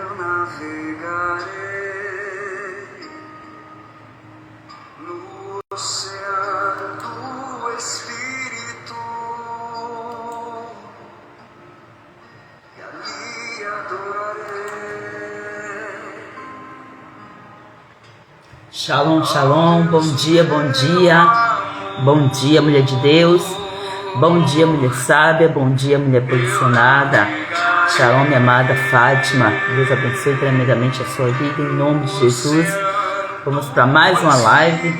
eu navegarei no oceano do Espírito e ali adorarei. Shalom, shalom, bom dia, bom dia. Bom dia, mulher de Deus. Bom dia, mulher sábia. Bom dia, mulher posicionada. Shalom, minha amada Fátima. Deus abençoe tremendamente a sua vida, em nome de Jesus. Vamos para mais uma live.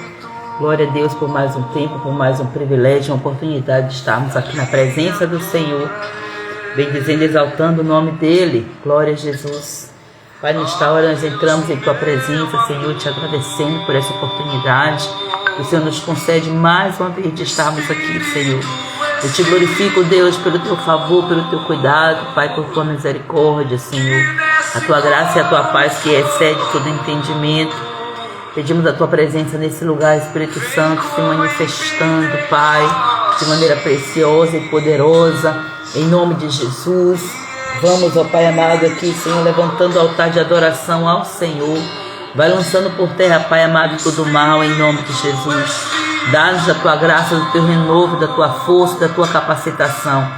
Glória a Deus por mais um tempo, por mais um privilégio, uma oportunidade de estarmos aqui na presença do Senhor, bendizendo e exaltando o nome dEle. Glória a Jesus. Pai, nesta hora nós entramos em Tua presença, Senhor, te agradecendo por essa oportunidade que o Senhor nos concede mais uma vez de estarmos aqui, Senhor. Eu te glorifico, Deus, pelo Teu favor, pelo Teu cuidado, Pai, por Tua misericórdia, Senhor. A Tua graça e a Tua paz que excede todo entendimento. Pedimos a Tua presença nesse lugar, Espírito Santo, se manifestando, Pai, de maneira preciosa e poderosa, em nome de Jesus. Vamos, ó Pai amado, aqui, Senhor, levantando o altar de adoração ao Senhor. Vai lançando por terra, Pai amado, todo mal, em nome de Jesus. Dá-nos a Tua graça, do Teu renovo, da Tua força, da Tua capacitação.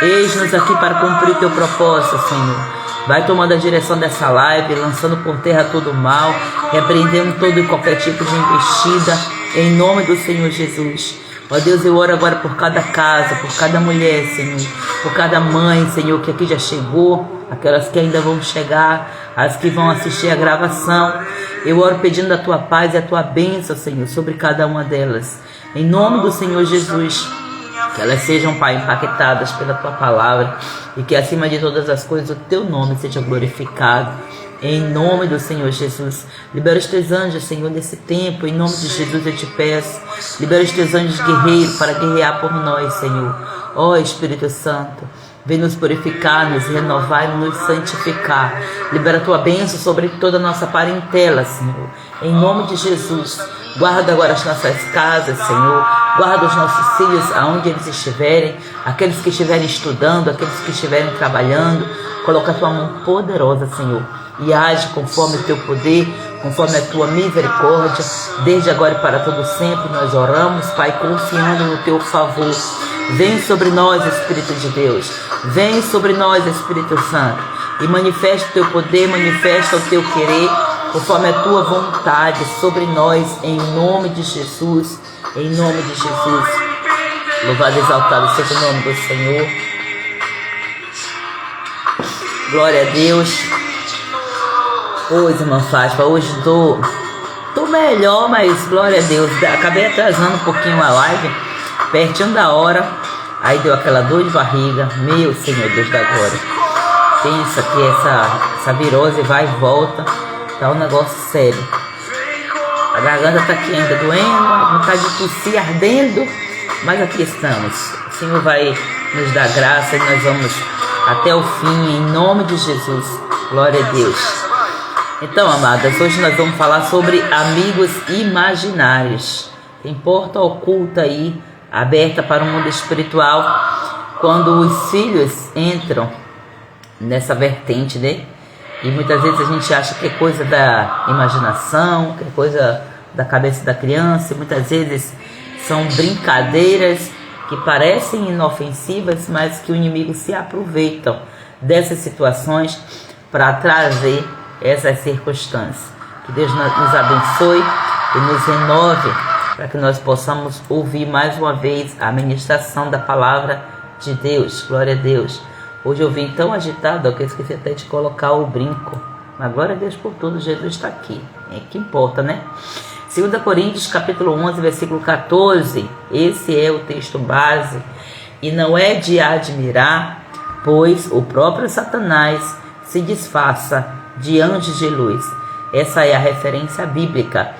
Eis-nos aqui para cumprir o Teu propósito, Senhor. Vai tomando a direção dessa live, lançando por terra todo mal, repreendendo todo e qualquer tipo de investida, em nome do Senhor Jesus. Ó Deus, eu oro agora por cada casa, por cada mulher, Senhor, por cada mãe, Senhor, que aqui já chegou, aquelas que ainda vão chegar, as que vão assistir a gravação. Eu oro pedindo a Tua paz e a Tua bênção, Senhor, sobre cada uma delas. Em nome do Senhor Jesus, que elas sejam, Pai, impactadas pela Tua palavra e que, acima de todas as coisas, o Teu nome seja glorificado. Em nome do Senhor Jesus. Libera os Teus anjos, Senhor, nesse tempo. Em nome de Jesus eu te peço. Libera os Teus anjos guerreiros para guerrear por nós, Senhor. Ó Espírito Santo, vem nos purificar, nos renovar e nos santificar. Libera a Tua bênção sobre toda a nossa parentela, Senhor. Em nome de Jesus. Guarda agora as nossas casas, Senhor. Guarda os nossos filhos aonde eles estiverem. Aqueles que estiverem estudando, aqueles que estiverem trabalhando. Coloca a Tua mão poderosa, Senhor, e age conforme o Teu poder, conforme a Tua misericórdia. Desde agora e para todo sempre nós oramos, Pai, confiando no Teu favor. Vem sobre nós, Espírito de Deus. Vem sobre nós, Espírito Santo, e manifesta o Teu poder, manifesta o Teu querer, conforme a Tua vontade sobre nós, em nome de Jesus. Em nome de Jesus. Louvado e exaltado seja o nome do Senhor. Glória a Deus. Hoje, irmã Fátima, hoje tô melhor, mas glória a Deus. Acabei atrasando um pouquinho a live, pertinho da hora. Aí deu aquela dor de barriga. Meu Senhor Deus da glória. Pensa que essa virose vai e volta. Tá um negócio sério. A garganta tá aqui ainda doendo, a vontade de tossir, ardendo. Mas aqui estamos. O Senhor vai nos dar graça e nós vamos até o fim, em nome de Jesus. Glória a Deus. Então, amadas, hoje nós vamos falar sobre amigos imaginários. Tem porta oculta aí, aberta para o mundo espiritual, quando os filhos entram nessa vertente, né? E muitas vezes a gente acha que é coisa da imaginação, que é coisa da cabeça da criança, e muitas vezes são brincadeiras que parecem inofensivas, mas que o inimigo se aproveita dessas situações para trazer essas circunstâncias. Que Deus nos abençoe e nos renove para que nós possamos ouvir mais uma vez a ministração da palavra de Deus. Glória a Deus. Hoje eu vim tão agitado que eu esqueci até de colocar o brinco. Mas glória a Deus por tudo, Jesus está aqui. É que importa, né? 2 Coríntios capítulo 11, versículo 14. Esse é o texto base. E não é de admirar, pois o próprio Satanás se disfarça de anjos de luz. Essa é a referência bíblica.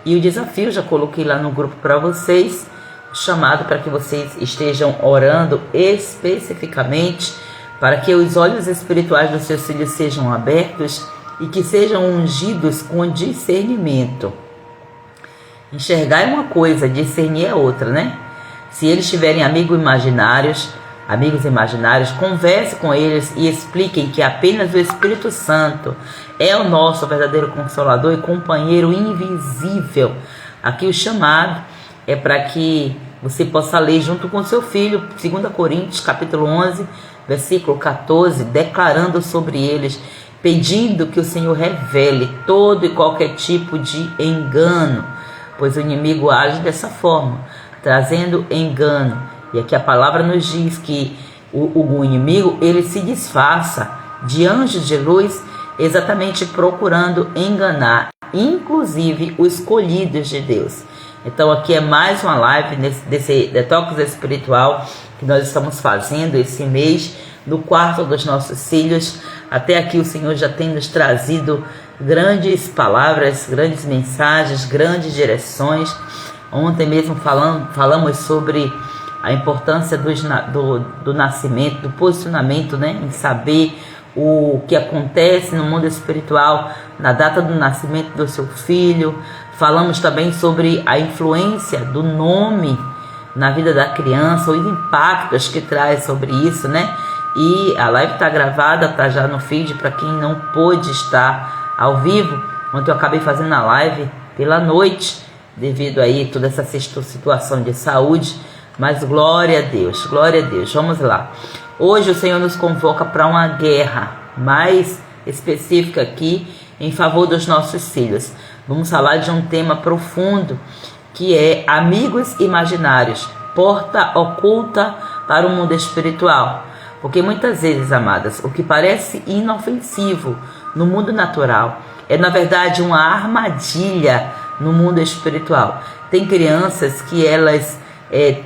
E o desafio já coloquei lá no grupo para vocês, chamado para que vocês estejam orando especificamente para que os olhos espirituais dos seus filhos sejam abertos e que sejam ungidos com discernimento. Enxergar é uma coisa, discernir é outra, né? Se eles tiverem amigos imaginários, amigos imaginários, converse com eles e expliquem que apenas o Espírito Santo é o nosso verdadeiro consolador e companheiro invisível. Aqui o chamado é para que você possa ler junto com seu filho, 2 Coríntios, capítulo 11, versículo 14, declarando sobre eles, pedindo que o Senhor revele todo e qualquer tipo de engano, pois o inimigo age dessa forma, trazendo engano. E aqui a palavra nos diz que o inimigo, ele se disfarça de anjos de luz, exatamente procurando enganar, inclusive os escolhidos de Deus. Então aqui é mais uma live desse detox espiritual que nós estamos fazendo esse mês no quarto dos nossos filhos. Até aqui o Senhor já tem nos trazido grandes palavras, grandes mensagens, grandes direções. Ontem mesmo falamos sobre a importância do nascimento, do posicionamento, né, em saber o que acontece no mundo espiritual na data do nascimento do seu filho. Falamos também sobre a influência do nome na vida da criança, os impactos que traz sobre isso, né? E a live está gravada, está já no feed para quem não pôde estar ao vivo. Ontem eu acabei fazendo a live pela noite, devido aí toda essa situação de saúde. Mas glória a Deus, glória a Deus. Vamos lá. Hoje o Senhor nos convoca para uma guerra mais específica aqui em favor dos nossos filhos. Vamos falar de um tema profundo que é amigos imaginários, porta oculta para o mundo espiritual. Porque muitas vezes, amadas, o que parece inofensivo no mundo natural é na verdade uma armadilha no mundo espiritual. Tem crianças que elas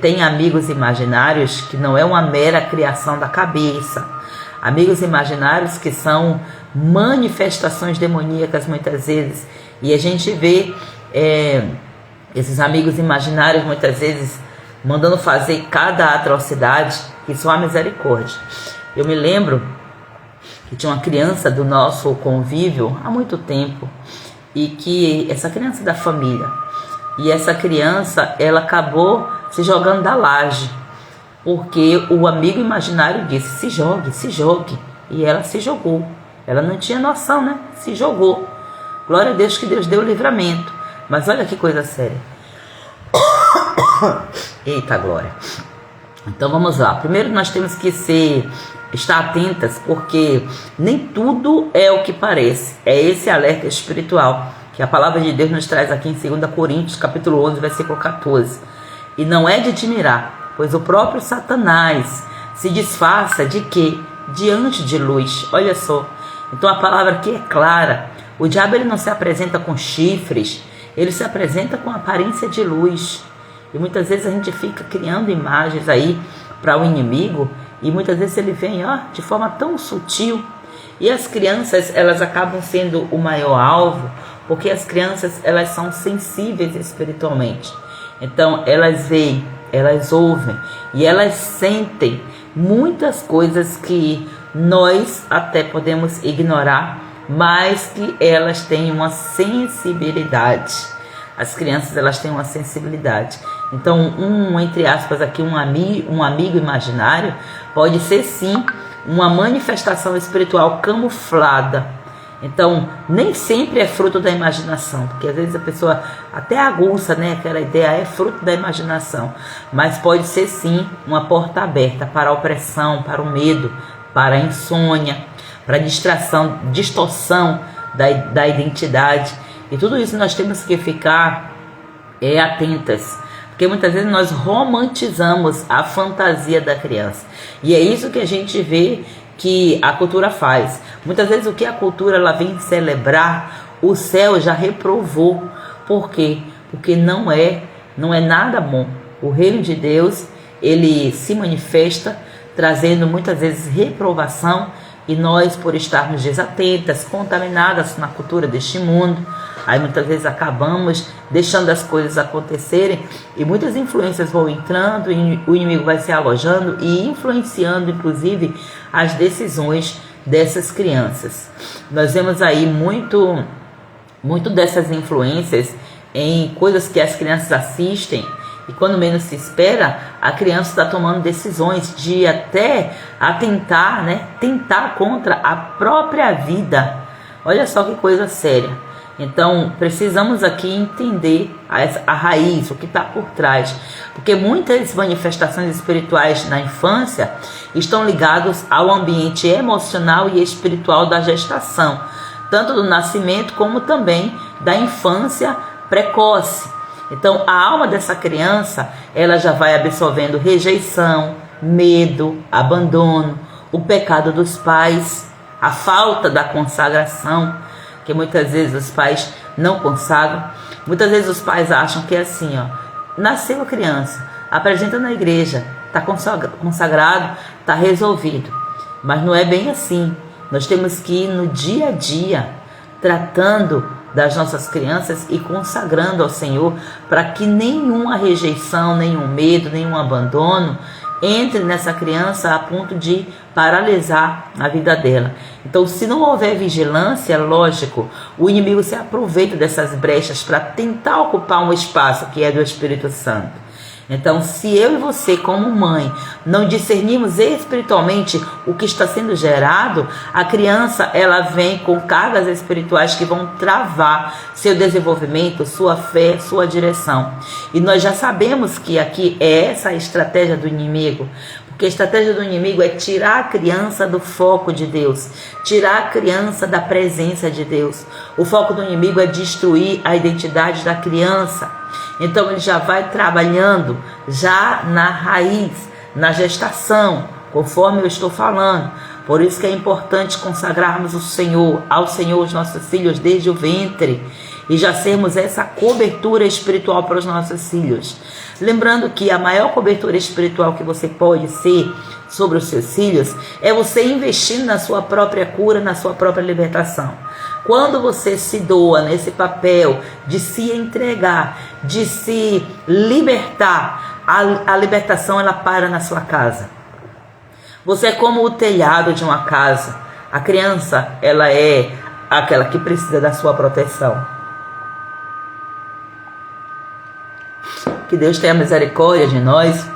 têm amigos imaginários que não é uma mera criação da cabeça. Amigos imaginários que são manifestações demoníacas muitas vezes. E a gente vê esses amigos imaginários muitas vezes mandando fazer cada atrocidade que só a misericórdia. Eu me lembro que tinha uma criança do nosso convívio há muito tempo, e que essa criança da família, e essa criança ela acabou se jogando da laje, porque o amigo imaginário disse: se jogue, e ela se jogou. Ela não tinha noção, né? Se jogou. Glória a Deus que Deus deu o livramento. Mas olha que coisa séria. Eita glória. Então vamos lá. Primeiro nós temos que estar atentas, porque nem tudo é o que parece. É esse alerta espiritual que a palavra de Deus nos traz aqui em 2 Coríntios, capítulo 11, versículo 14. E não é de admirar, pois o próprio Satanás se disfarça de quê? Diante de luz. Olha só. Então a palavra aqui é clara. O diabo ele não se apresenta com chifres, ele se apresenta com aparência de luz. E muitas vezes a gente fica criando imagens aí para o inimigo, e muitas vezes ele vem de forma tão sutil. E as crianças, elas acabam sendo o maior alvo, porque as crianças, elas são sensíveis espiritualmente. Então elas veem, elas ouvem e elas sentem muitas coisas que nós até podemos ignorar, mas que elas têm uma sensibilidade. As crianças, elas têm uma sensibilidade. Então, entre aspas aqui, um amigo imaginário pode ser sim uma manifestação espiritual camuflada. Então, nem sempre é fruto da imaginação, porque às vezes a pessoa até aguça, né, aquela ideia é fruto da imaginação, mas pode ser sim uma porta aberta para a opressão, para o medo, para a insônia, para a distorção da identidade. E tudo isso nós temos que ficar atentas, porque muitas vezes nós romantizamos a fantasia da criança. E é isso que a gente vê que a cultura faz. Muitas vezes o que a cultura ela vem celebrar, o céu já reprovou. Por quê? Porque não é nada bom. O reino de Deus, ele se manifesta trazendo muitas vezes reprovação, e nós, por estarmos desatentas, contaminadas na cultura deste mundo, aí muitas vezes acabamos deixando as coisas acontecerem, e muitas influências vão entrando, e o inimigo vai se alojando e influenciando inclusive as decisões dessas crianças. Nós vemos aí muito dessas influências em coisas que as crianças assistem, E quando menos se espera, a criança está tomando decisões de até atentar, né? Tentar contra a própria vida. Olha só que coisa séria. Então, precisamos aqui entender a raiz, o que está por trás. Porque muitas manifestações espirituais na infância estão ligadas ao ambiente emocional e espiritual da gestação, tanto do nascimento como também da infância precoce. Então, a alma dessa criança, ela já vai absorvendo rejeição, medo, abandono, o pecado dos pais, a falta da consagração, que muitas vezes os pais não consagram. Muitas vezes os pais acham que é assim, ó, nasceu a criança, apresenta na igreja, está consagrado, está resolvido. Mas não é bem assim. Nós temos que ir no dia a dia, tratando das nossas crianças e consagrando ao Senhor, para que nenhuma rejeição, nenhum medo, nenhum abandono entre nessa criança a ponto de paralisar a vida dela. Então, se não houver vigilância, lógico, o inimigo se aproveita dessas brechas para tentar ocupar um espaço que é do Espírito Santo. Então, se eu e você, como mãe, não discernimos espiritualmente o que está sendo gerado, a criança, ela vem com cargas espirituais que vão travar seu desenvolvimento, sua fé, sua direção. E nós já sabemos que aqui é essa a estratégia do inimigo. Porque a estratégia do inimigo é tirar a criança do foco de Deus, tirar a criança da presença de Deus. O foco do inimigo é destruir a identidade da criança. Então ele já vai trabalhando já na raiz, na gestação, conforme eu estou falando. Por isso que é importante consagrarmos ao Senhor os nossos filhos desde o ventre e já sermos essa cobertura espiritual para os nossos filhos. Lembrando que a maior cobertura espiritual que você pode ser sobre os seus filhos é você investindo na sua própria cura, na sua própria libertação. Quando você se doa nesse papel de se entregar, de se libertar, a libertação ela para na sua casa. Você é como o telhado de uma casa. A criança, ela é aquela que precisa da sua proteção. Que Deus tenha misericórdia de nós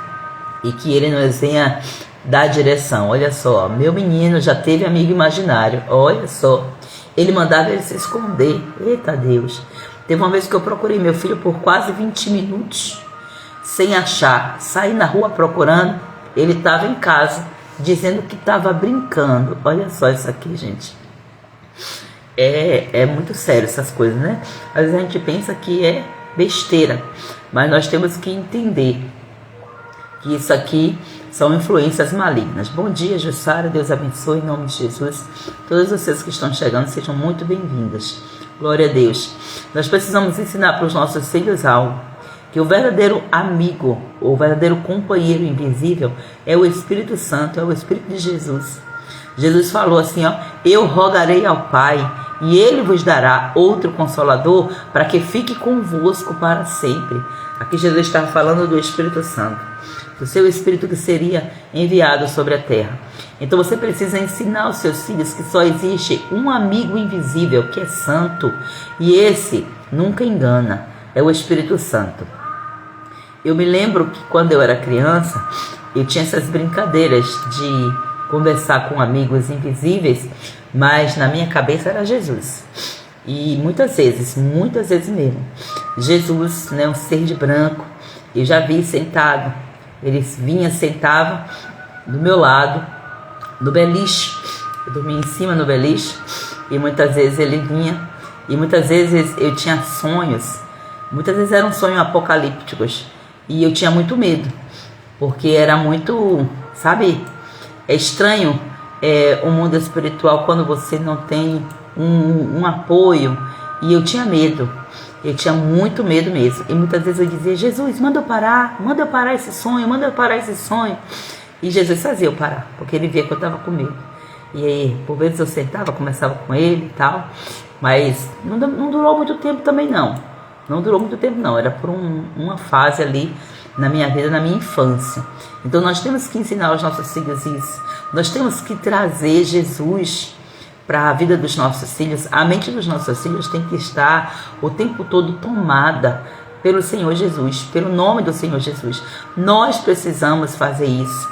e que Ele nos venha dar direção. Olha só, meu menino já teve amigo imaginário. Olha só. Ele mandava ele se esconder. Eita Deus. Teve uma vez que eu procurei meu filho por quase 20 minutos sem achar. Saí na rua procurando. Ele estava em casa dizendo que estava brincando. Olha só isso aqui, gente. É muito sério essas coisas, né? Às vezes a gente pensa que é besteira. Mas nós temos que entender que isso aqui são influências malignas. Bom dia, Jussara. Deus abençoe em nome de Jesus. Todas vocês que estão chegando, sejam muito bem-vindas. Glória a Deus. Nós precisamos ensinar para os nossos filhos algo. Que o verdadeiro amigo, o verdadeiro companheiro invisível é o Espírito Santo, é o Espírito de Jesus. Jesus falou assim, ó, eu rogarei ao Pai e Ele vos dará outro Consolador para que fique convosco para sempre. Aqui Jesus estava falando do Espírito Santo, do seu Espírito que seria enviado sobre a terra. Então você precisa ensinar aos seus filhos que só existe um amigo invisível que é santo e esse nunca engana, é o Espírito Santo. Eu me lembro que quando eu era criança, eu tinha essas brincadeiras de conversar com amigos invisíveis, mas na minha cabeça era Jesus. E muitas vezes mesmo, Jesus, né, um ser de branco, eu já vi sentado, ele vinha, sentava do meu lado, no beliche, eu dormia em cima no beliche, e muitas vezes ele vinha, e muitas vezes eu tinha sonhos, muitas vezes eram sonhos apocalípticos, e eu tinha muito medo, porque era muito, sabe, é estranho o mundo espiritual quando você não tem um apoio, e eu tinha medo, eu tinha muito medo mesmo, e muitas vezes eu dizia, Jesus, manda eu parar esse sonho, e Jesus fazia eu parar, porque ele via que eu estava com medo, e aí, por vezes eu sentava, conversava com ele e tal, mas não durou muito tempo também não, era por uma fase ali na minha vida, na minha infância. Então nós temos que ensinar aos nossos filhos isso, nós temos que trazer Jesus para a vida dos nossos filhos. A mente dos nossos filhos tem que estar o tempo todo tomada pelo Senhor Jesus, pelo nome do Senhor Jesus. Nós precisamos fazer isso.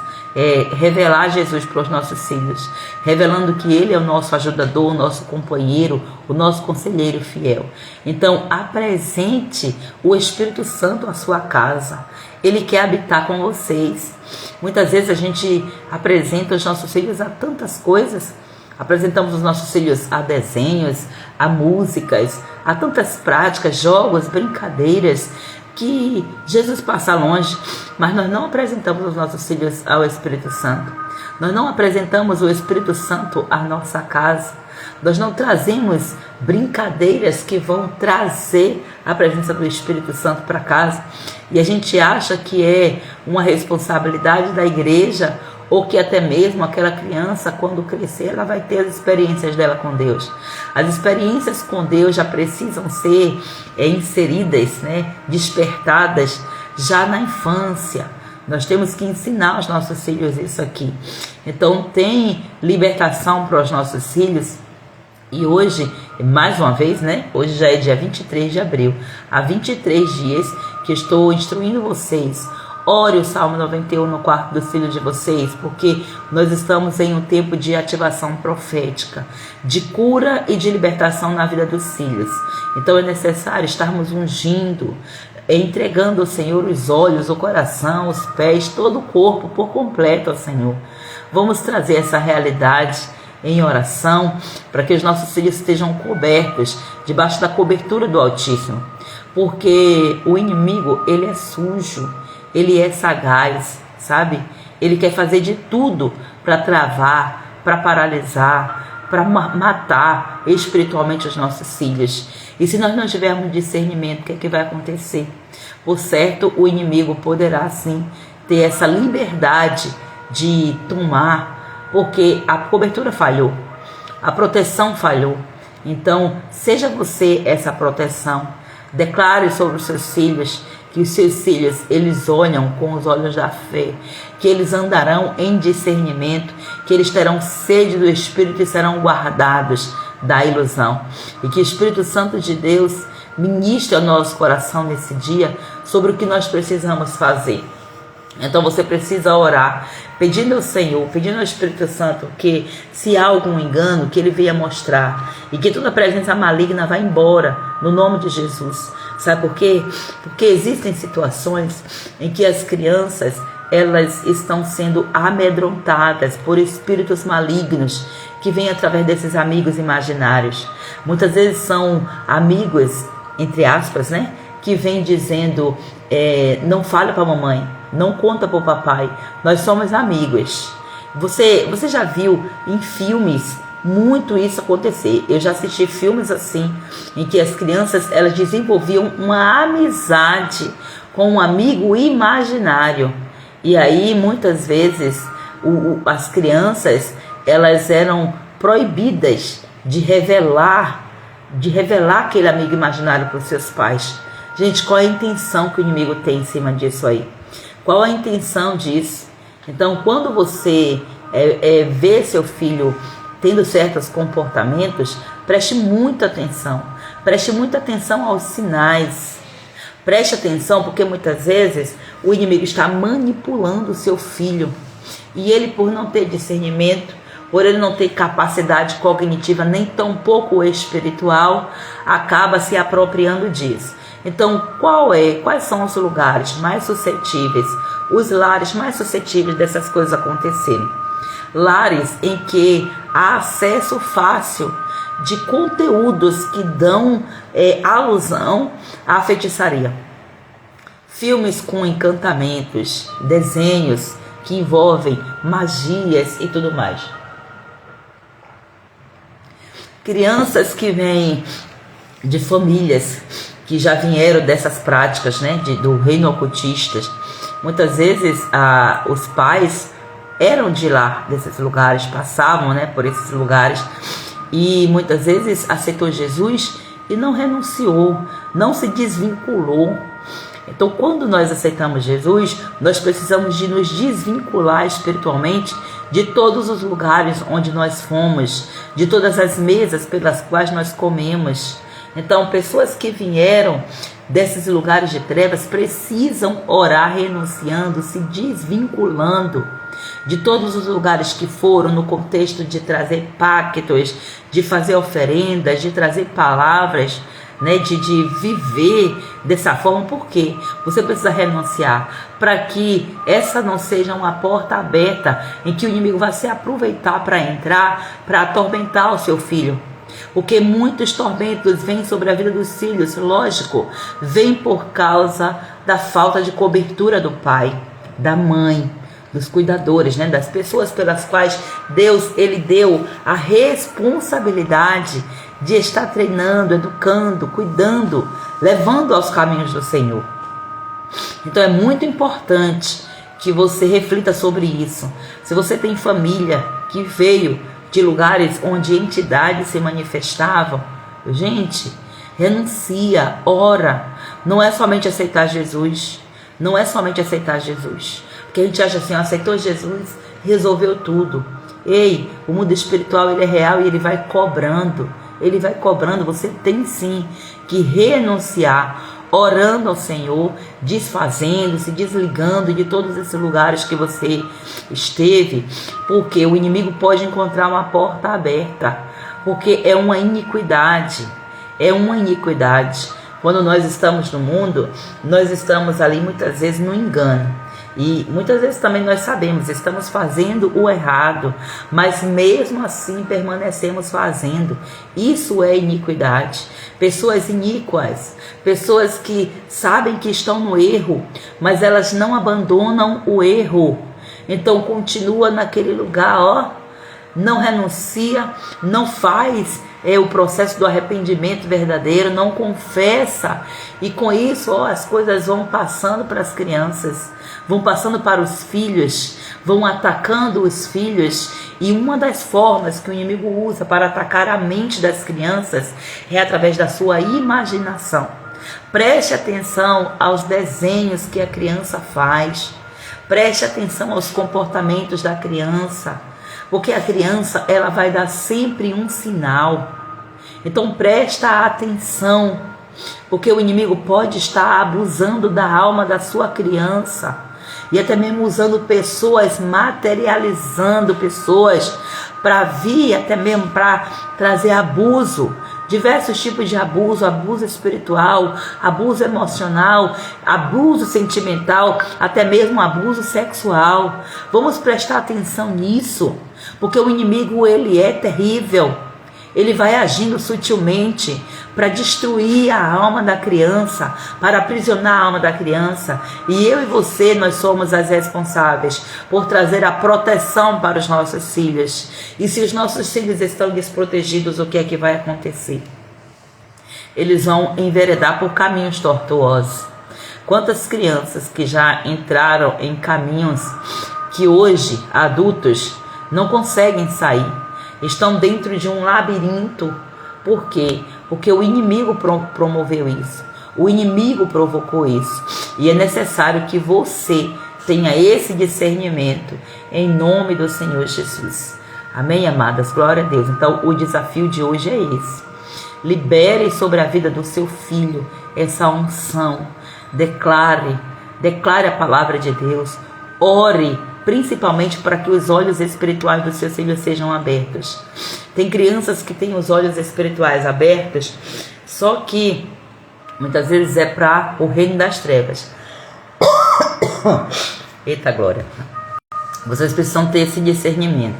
Revelar Jesus para os nossos filhos, revelando que Ele é o nosso ajudador, o nosso companheiro, o nosso conselheiro fiel. Então, apresente o Espírito Santo à sua casa. Ele quer habitar com vocês. Muitas vezes a gente apresenta os nossos filhos a tantas coisas. Apresentamos os nossos filhos a desenhos, a músicas, a tantas práticas, jogos, brincadeiras, que Jesus passa longe, mas nós não apresentamos os nossos filhos ao Espírito Santo. Nós não apresentamos o Espírito Santo à nossa casa. Nós não trazemos brincadeiras que vão trazer a presença do Espírito Santo para casa. E a gente acha que é uma responsabilidade da igreja, ou que até mesmo aquela criança, quando crescer, ela vai ter as experiências dela com Deus. As experiências com Deus já precisam ser inseridas, despertadas já na infância. Nós temos que ensinar aos nossos filhos isso aqui. Então tem libertação para os nossos filhos. E hoje, mais uma vez, hoje já é dia 23 de abril. Há 23 dias que estou instruindo vocês. Ore o Salmo 91 no quarto dos filhos de vocês, porque nós estamos em um tempo de ativação profética, de cura e de libertação na vida dos filhos. Então é necessário estarmos ungindo, entregando ao Senhor os olhos, o coração, os pés, todo o corpo por completo ao Senhor. Vamos trazer essa realidade em oração, para que os nossos filhos estejam cobertos, debaixo da cobertura do Altíssimo. Porque o inimigo, ele é sujo. Ele é sagaz, sabe? Ele quer fazer de tudo para travar, para paralisar, para matar espiritualmente os nossos filhos. E se nós não tivermos discernimento, o que é que vai acontecer? Por certo, o inimigo poderá sim ter essa liberdade de tomar, porque a cobertura falhou, a proteção falhou. Então, seja você essa proteção. Declare sobre os seus filhos que os seus filhos, eles olham com os olhos da fé, que eles andarão em discernimento, que eles terão sede do Espírito e serão guardados da ilusão. E que o Espírito Santo de Deus ministre ao nosso coração nesse dia sobre o que nós precisamos fazer. Então você precisa orar, pedindo ao Senhor, pedindo ao Espírito Santo que, se há algum engano, que Ele venha mostrar, e que toda presença maligna vá embora, no nome de Jesus. Sabe por quê? Porque existem situações em que as crianças, elas estão sendo amedrontadas por espíritos malignos que vêm através desses amigos imaginários. Muitas vezes são amigos, entre aspas, que vêm dizendo, não fale para a mamãe, não conta para o papai, nós somos amigos. Você já viu em filmes muito isso acontecer? Eu já assisti filmes assim, em que as crianças, elas desenvolviam uma amizade com um amigo imaginário. E aí, muitas vezes, as crianças, elas eram proibidas de revelar aquele amigo imaginário para os seus pais. Gente, qual é a intenção que o inimigo tem em cima disso aí? Qual a intenção disso? Então, quando você vê seu filho tendo certos comportamentos, preste muita atenção. Preste muita atenção aos sinais. Preste atenção, porque muitas vezes o inimigo está manipulando o seu filho. E ele, por não ter discernimento, por ele não ter capacidade cognitiva, nem tampouco espiritual, acaba se apropriando disso. Então, quais são os lugares mais suscetíveis, os lares mais suscetíveis dessas coisas acontecerem? Lares em que há acesso fácil de conteúdos que dão alusão à feitiçaria. Filmes com encantamentos, desenhos que envolvem magias e tudo mais. Crianças que vêm de famílias que já vieram dessas práticas, do reino ocultista. Muitas vezes os pais eram de lá, desses lugares, passavam por esses lugares, e muitas vezes aceitou Jesus e não renunciou, não se desvinculou. Então, quando nós aceitamos Jesus, nós precisamos de nos desvincular espiritualmente de todos os lugares onde nós fomos, de todas as mesas pelas quais nós comemos. Então, pessoas que vieram desses lugares de trevas precisam orar renunciando, se desvinculando de todos os lugares que foram no contexto de trazer pactos, de fazer oferendas, de trazer palavras, né, de viver dessa forma. Por quê? Você precisa renunciar para que essa não seja uma porta aberta em que o inimigo vai se aproveitar para entrar, para atormentar o seu filho. Porque muitos tormentos vêm sobre a vida dos filhos, lógico, vem por causa da falta de cobertura do pai, da mãe, dos cuidadores, né, das pessoas pelas quais Deus ele deu a responsabilidade de estar treinando, educando, cuidando, levando aos caminhos do Senhor. Então é muito importante que você reflita sobre isso. Se você tem família que veio de lugares onde entidades se manifestavam, gente, renuncia, ora. Não é somente aceitar Jesus, não é somente aceitar Jesus, porque a gente acha assim, aceitou Jesus, resolveu tudo. Ei, o mundo espiritual ele é real e ele vai cobrando, você tem sim que renunciar, orando ao Senhor, desfazendo, se desligando de todos esses lugares que você esteve, porque o inimigo pode encontrar uma porta aberta, porque é uma iniquidade, Quando nós estamos no mundo, nós estamos ali muitas vezes no engano. E muitas vezes também nós sabemos, estamos fazendo o errado, mas mesmo assim permanecemos fazendo. Isso é iniquidade. Pessoas iníquas, pessoas que sabem que estão no erro, mas elas não abandonam o erro. Então continua naquele lugar, não renuncia, não faz o processo do arrependimento verdadeiro, não confessa. E com isso as coisas vão passando para as crianças, vão passando para os filhos, vão atacando os filhos. E uma das formas que o inimigo usa para atacar a mente das crianças é através da sua imaginação. Preste atenção aos desenhos que a criança faz, preste atenção aos comportamentos da criança, porque a criança ela vai dar sempre um sinal. Então presta atenção, porque o inimigo pode estar abusando da alma da sua criança e até mesmo usando pessoas, materializando pessoas para vir, até mesmo para trazer abuso, diversos tipos de abuso, abuso espiritual, abuso emocional, abuso sentimental, até mesmo abuso sexual. Vamos prestar atenção nisso, porque o inimigo ele é terrível. Ele vai agindo sutilmente para destruir a alma da criança, para aprisionar a alma da criança. E eu e você, nós somos as responsáveis por trazer a proteção para os nossos filhos. E se os nossos filhos estão desprotegidos, o que é que vai acontecer? Eles vão enveredar por caminhos tortuosos. Quantas crianças que já entraram em caminhos que hoje, adultos, não conseguem sair? Estão dentro de um labirinto. Por quê? Porque o inimigo promoveu isso. O inimigo provocou isso. E é necessário que você tenha esse discernimento em nome do Senhor Jesus. Amém, amadas? Glória a Deus. Então, o desafio de hoje é esse. Libere sobre a vida do seu filho essa unção. Declare a palavra de Deus. Ore, principalmente para que os olhos espirituais dos seus filhos sejam abertos. Tem crianças que têm os olhos espirituais abertos, só que muitas vezes é para o reino das trevas. Eita glória! Vocês precisam ter esse discernimento,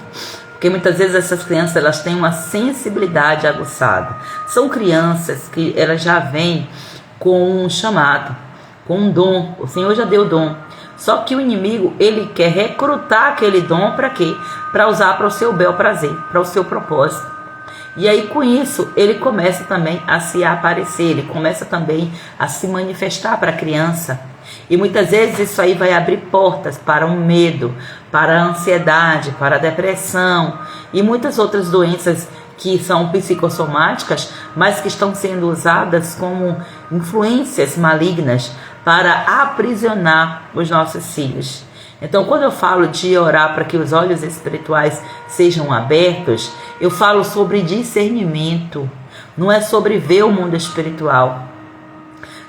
porque muitas vezes essas crianças elas têm uma sensibilidade aguçada. São crianças que elas já vêm com um chamado, com um dom. O Senhor já deu dom. Só que o inimigo, ele quer recrutar aquele dom para quê? Para usar para o seu bel prazer, para o seu propósito. E aí com isso, ele começa também a se aparecer, ele começa também a se manifestar para a criança. E muitas vezes isso aí vai abrir portas para o medo, para a ansiedade, para a depressão e muitas outras doenças que são psicossomáticas, mas que estão sendo usadas como influências malignas para aprisionar os nossos filhos. Então, quando eu falo de orar para que os olhos espirituais sejam abertos, eu falo sobre discernimento. não é sobre ver o mundo espiritual.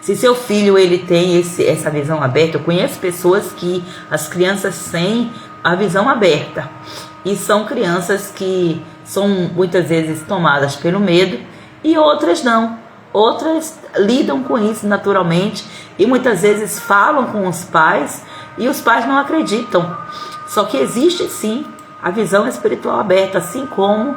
Se seu filho ele tem essa visão aberta, eu conheço pessoas que as crianças têm a visão aberta e são crianças que são muitas vezes tomadas pelo medo e outras não. Outras lidam com isso naturalmente e muitas vezes falam com os pais e os pais não acreditam. Só que existe sim a visão espiritual aberta, assim como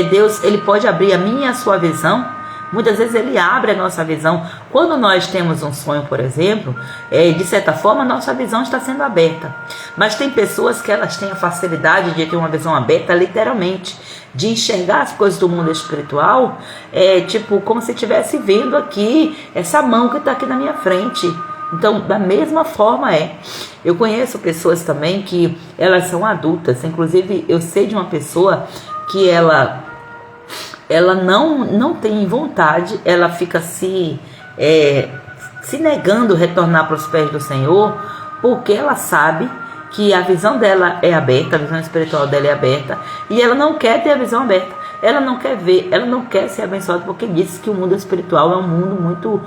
Deus ele pode abrir a minha e a sua visão. Muitas vezes ele abre a nossa visão. Quando nós temos um sonho, por exemplo, de certa forma a nossa visão está sendo aberta. Mas tem pessoas que elas têm a facilidade de ter uma visão aberta literalmente, de enxergar as coisas do mundo espiritual, tipo como se estivesse vendo aqui essa mão que está aqui na minha frente. Então, da mesma forma eu conheço pessoas também que elas são adultas. Inclusive, eu sei de uma pessoa que ela não tem vontade, ela fica se negando a retornar para os pés do Senhor, porque ela sabe que a visão dela é aberta, a visão espiritual dela é aberta, e ela não quer ter a visão aberta, ela não quer ver, ela não quer ser abençoada, porque diz que o mundo espiritual é um mundo muito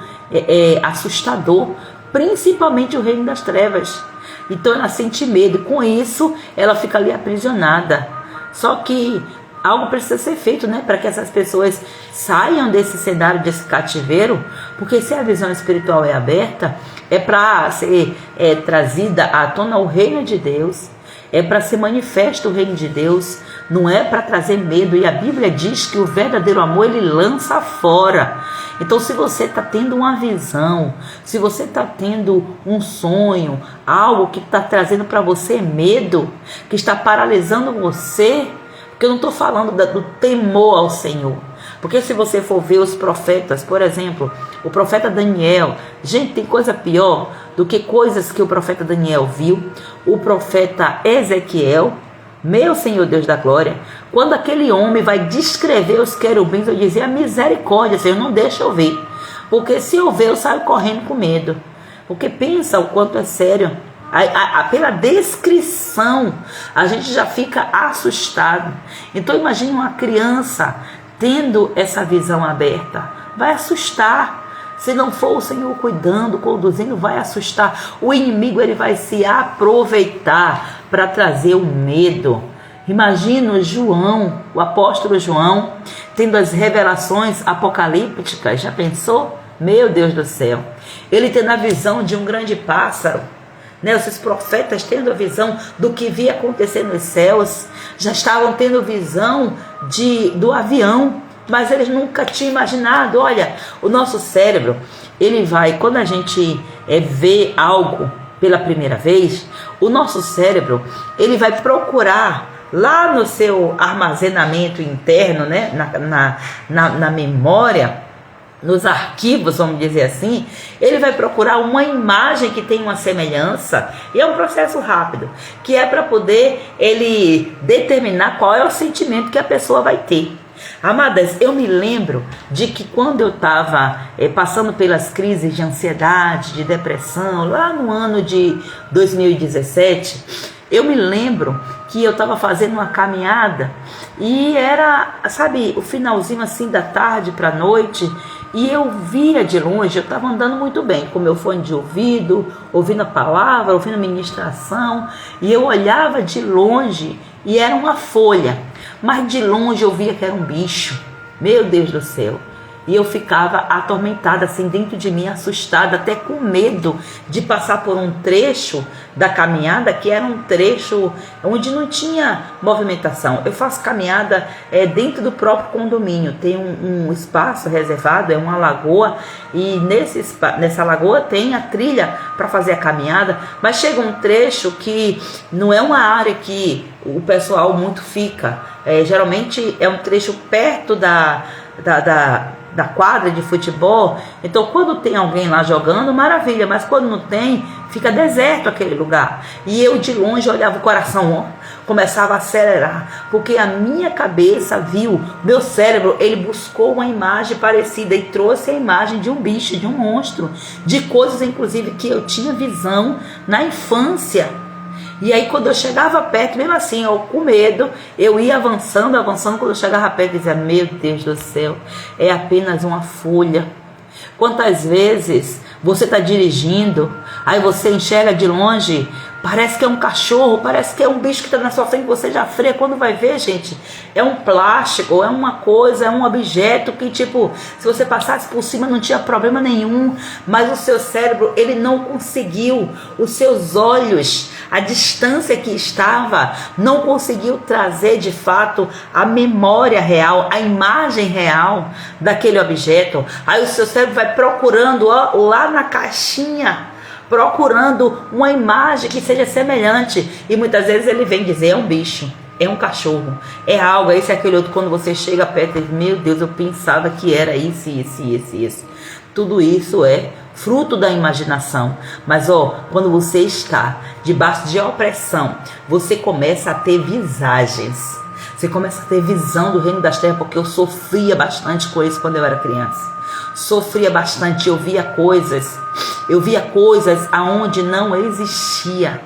assustador, principalmente o reino das trevas. Então ela sente medo, e com isso ela fica ali aprisionada. Só que algo precisa ser feito, né, para que essas pessoas saiam desse cenário, desse cativeiro, porque se a visão espiritual é aberta, é para ser trazida à tona o reino de Deus, é para ser manifesto o reino de Deus, não é para trazer medo. E a Bíblia diz que o verdadeiro amor ele lança fora. Então, se você está tendo uma visão, se você está tendo um sonho, algo que está trazendo para você medo, que está paralisando você, porque eu não estou falando do temor ao Senhor. Porque se você for ver os profetas, por exemplo, o profeta Daniel, gente, tem coisa pior do que coisas que o profeta Daniel viu. O profeta Ezequiel, meu Senhor Deus da glória, quando aquele homem vai descrever os querubins, eu dizia, misericórdia, Senhor, não deixa eu ver. Porque se eu ver, eu saio correndo com medo. Porque pensa o quanto é sério. Pela descrição, a gente já fica assustado. Então imagine uma criança tendo essa visão aberta. Vai assustar. Se não for o Senhor cuidando, conduzindo, vai assustar. O inimigo ele vai se aproveitar para trazer o medo. Imagina João, o apóstolo João, tendo as revelações apocalípticas. Já pensou? Meu Deus do céu. Ele tendo a visão de um grande pássaro. Esses profetas tendo a visão do que via acontecer nos céus, já estavam tendo visão do avião, mas eles nunca tinham imaginado. Olha, o nosso cérebro, ele vai, quando a gente vê algo pela primeira vez, o nosso cérebro, ele vai procurar lá no seu armazenamento interno, né, na memória, nos arquivos, vamos dizer assim, ele vai procurar uma imagem que tem uma semelhança, e é um processo rápido, que é para poder ele determinar qual é o sentimento que a pessoa vai ter. Amadas, eu me lembro de que quando eu estava passando pelas crises de ansiedade, de depressão, lá no ano de 2017, eu me lembro que eu estava fazendo uma caminhada e era, sabe, o finalzinho assim da tarde para a noite, e eu via de longe, eu estava andando muito bem, com meu fone de ouvido, ouvindo a palavra, ouvindo a ministração, e eu olhava de longe e era uma folha, mas de longe eu via que era um bicho, meu Deus do céu. E eu ficava atormentada, assim, dentro de mim, assustada, até com medo de passar por um trecho da caminhada, que era um trecho onde não tinha movimentação. Eu faço caminhada dentro do próprio condomínio, tem um espaço reservado, é uma lagoa, e nessa lagoa tem a trilha para fazer a caminhada, mas chega um trecho que não é uma área que o pessoal muito fica, geralmente é um trecho perto da quadra de futebol. Então quando tem alguém lá jogando, maravilha, mas quando não tem, fica deserto aquele lugar. E eu de longe olhava o coração, começava a acelerar, porque a minha cabeça viu, meu cérebro, ele buscou uma imagem parecida e trouxe a imagem de um bicho, de um monstro, de coisas inclusive que eu tinha visão na infância. E aí quando eu chegava perto, mesmo assim, eu com medo, eu ia avançando, quando eu chegava perto, eu dizia, meu Deus do céu, é apenas uma folha. Quantas vezes você está dirigindo, aí você enxerga de longe, parece que é um cachorro, parece que é um bicho que está na sua frente, você já freia, quando vai ver, gente, é um plástico, é uma coisa, é um objeto que, tipo, se você passasse por cima não tinha problema nenhum, mas o seu cérebro, ele não conseguiu, os seus olhos, a distância que estava, não conseguiu trazer de fato a memória real, a imagem real daquele objeto. Aí o seu cérebro vai procurando lá na caixinha, procurando uma imagem que seja semelhante, e muitas vezes ele vem dizer, é um bicho, é um cachorro, é algo, esse e aquele outro. Quando você chega perto, meu Deus, eu pensava que era isso. Tudo isso é fruto da imaginação. Mas quando você está debaixo de opressão, você começa a ter visagens, você começa a ter visão do reino das trevas, porque eu sofria bastante com isso quando eu era criança. Sofria bastante, eu via coisas aonde não existia.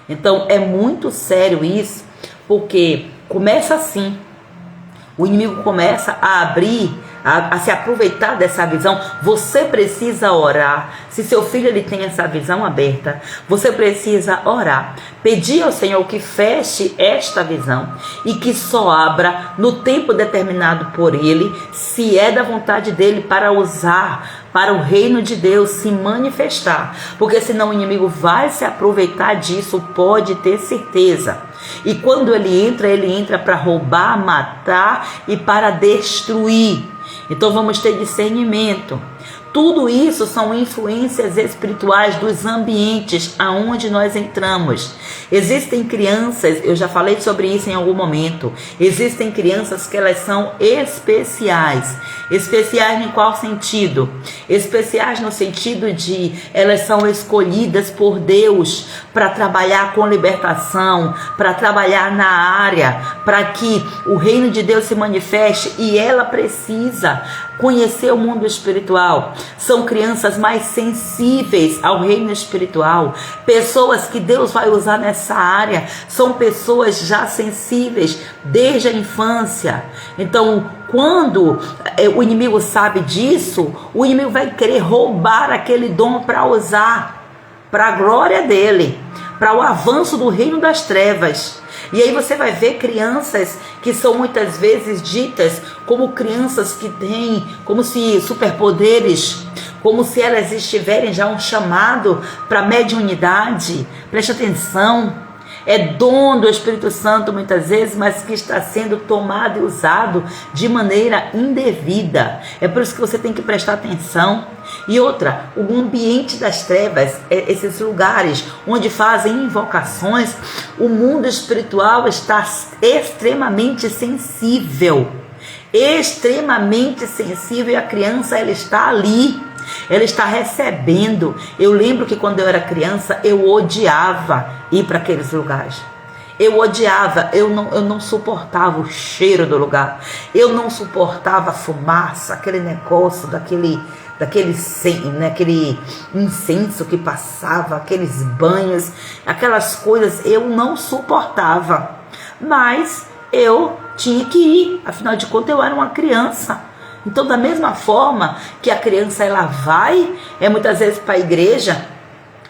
Então é muito sério isso, porque começa assim, o inimigo começa a abrir, a se aproveitar dessa visão. Você precisa orar. Se seu filho ele tem essa visão aberta, você precisa orar, pedir ao Senhor que feche esta visão e que só abra no tempo determinado por Ele, se é da vontade dele, para usar para o reino de Deus se manifestar, porque senão o inimigo vai se aproveitar disso, pode ter certeza. E quando ele entra para roubar, matar e para destruir. Então vamos ter discernimento. Tudo isso são influências espirituais dos ambientes aonde nós entramos. Existem crianças, eu já falei sobre isso em algum momento, existem crianças que elas são especiais. Especiais em qual sentido? Especiais no sentido de elas são escolhidas por Deus para trabalhar com libertação, para trabalhar na área, para que o reino de Deus se manifeste, e ela precisa conhecer o mundo espiritual. São crianças mais sensíveis ao reino espiritual. Pessoas que Deus vai usar nessa área são pessoas já sensíveis desde a infância. Então, quando o inimigo sabe disso, o inimigo vai querer roubar aquele dom para usar para a glória dele, para o avanço do reino das trevas. E aí você vai ver crianças que são muitas vezes ditas como crianças que têm como se superpoderes, como se elas estiverem já um chamado para mediunidade. Preste atenção. É dom do Espírito Santo muitas vezes, mas que está sendo tomado e usado de maneira indevida. É por isso que você tem que prestar atenção. E outra, o ambiente das trevas, esses lugares onde fazem invocações, o mundo espiritual está extremamente sensível. Extremamente sensível, e a criança ela está ali. Ela está recebendo. Eu lembro que quando eu era criança, eu odiava ir para aqueles lugares. Eu odiava, eu não suportava o cheiro do lugar. Eu não suportava a fumaça, aquele negócio, aquele incenso que passava, aqueles banhos, aquelas coisas, eu não suportava. Mas eu tinha que ir, afinal de contas eu era uma criança. Então, da mesma forma que a criança ela vai, muitas vezes para a igreja,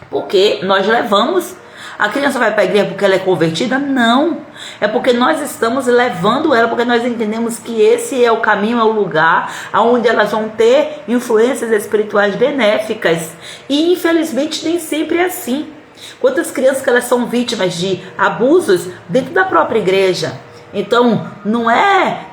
porque nós levamos. A criança vai para a igreja porque ela é convertida? Não. É porque nós estamos levando ela, porque nós entendemos que esse é o caminho, é o lugar onde elas vão ter influências espirituais benéficas. E infelizmente nem sempre é assim. Quantas crianças que elas são vítimas de abusos dentro da própria igreja? Então, não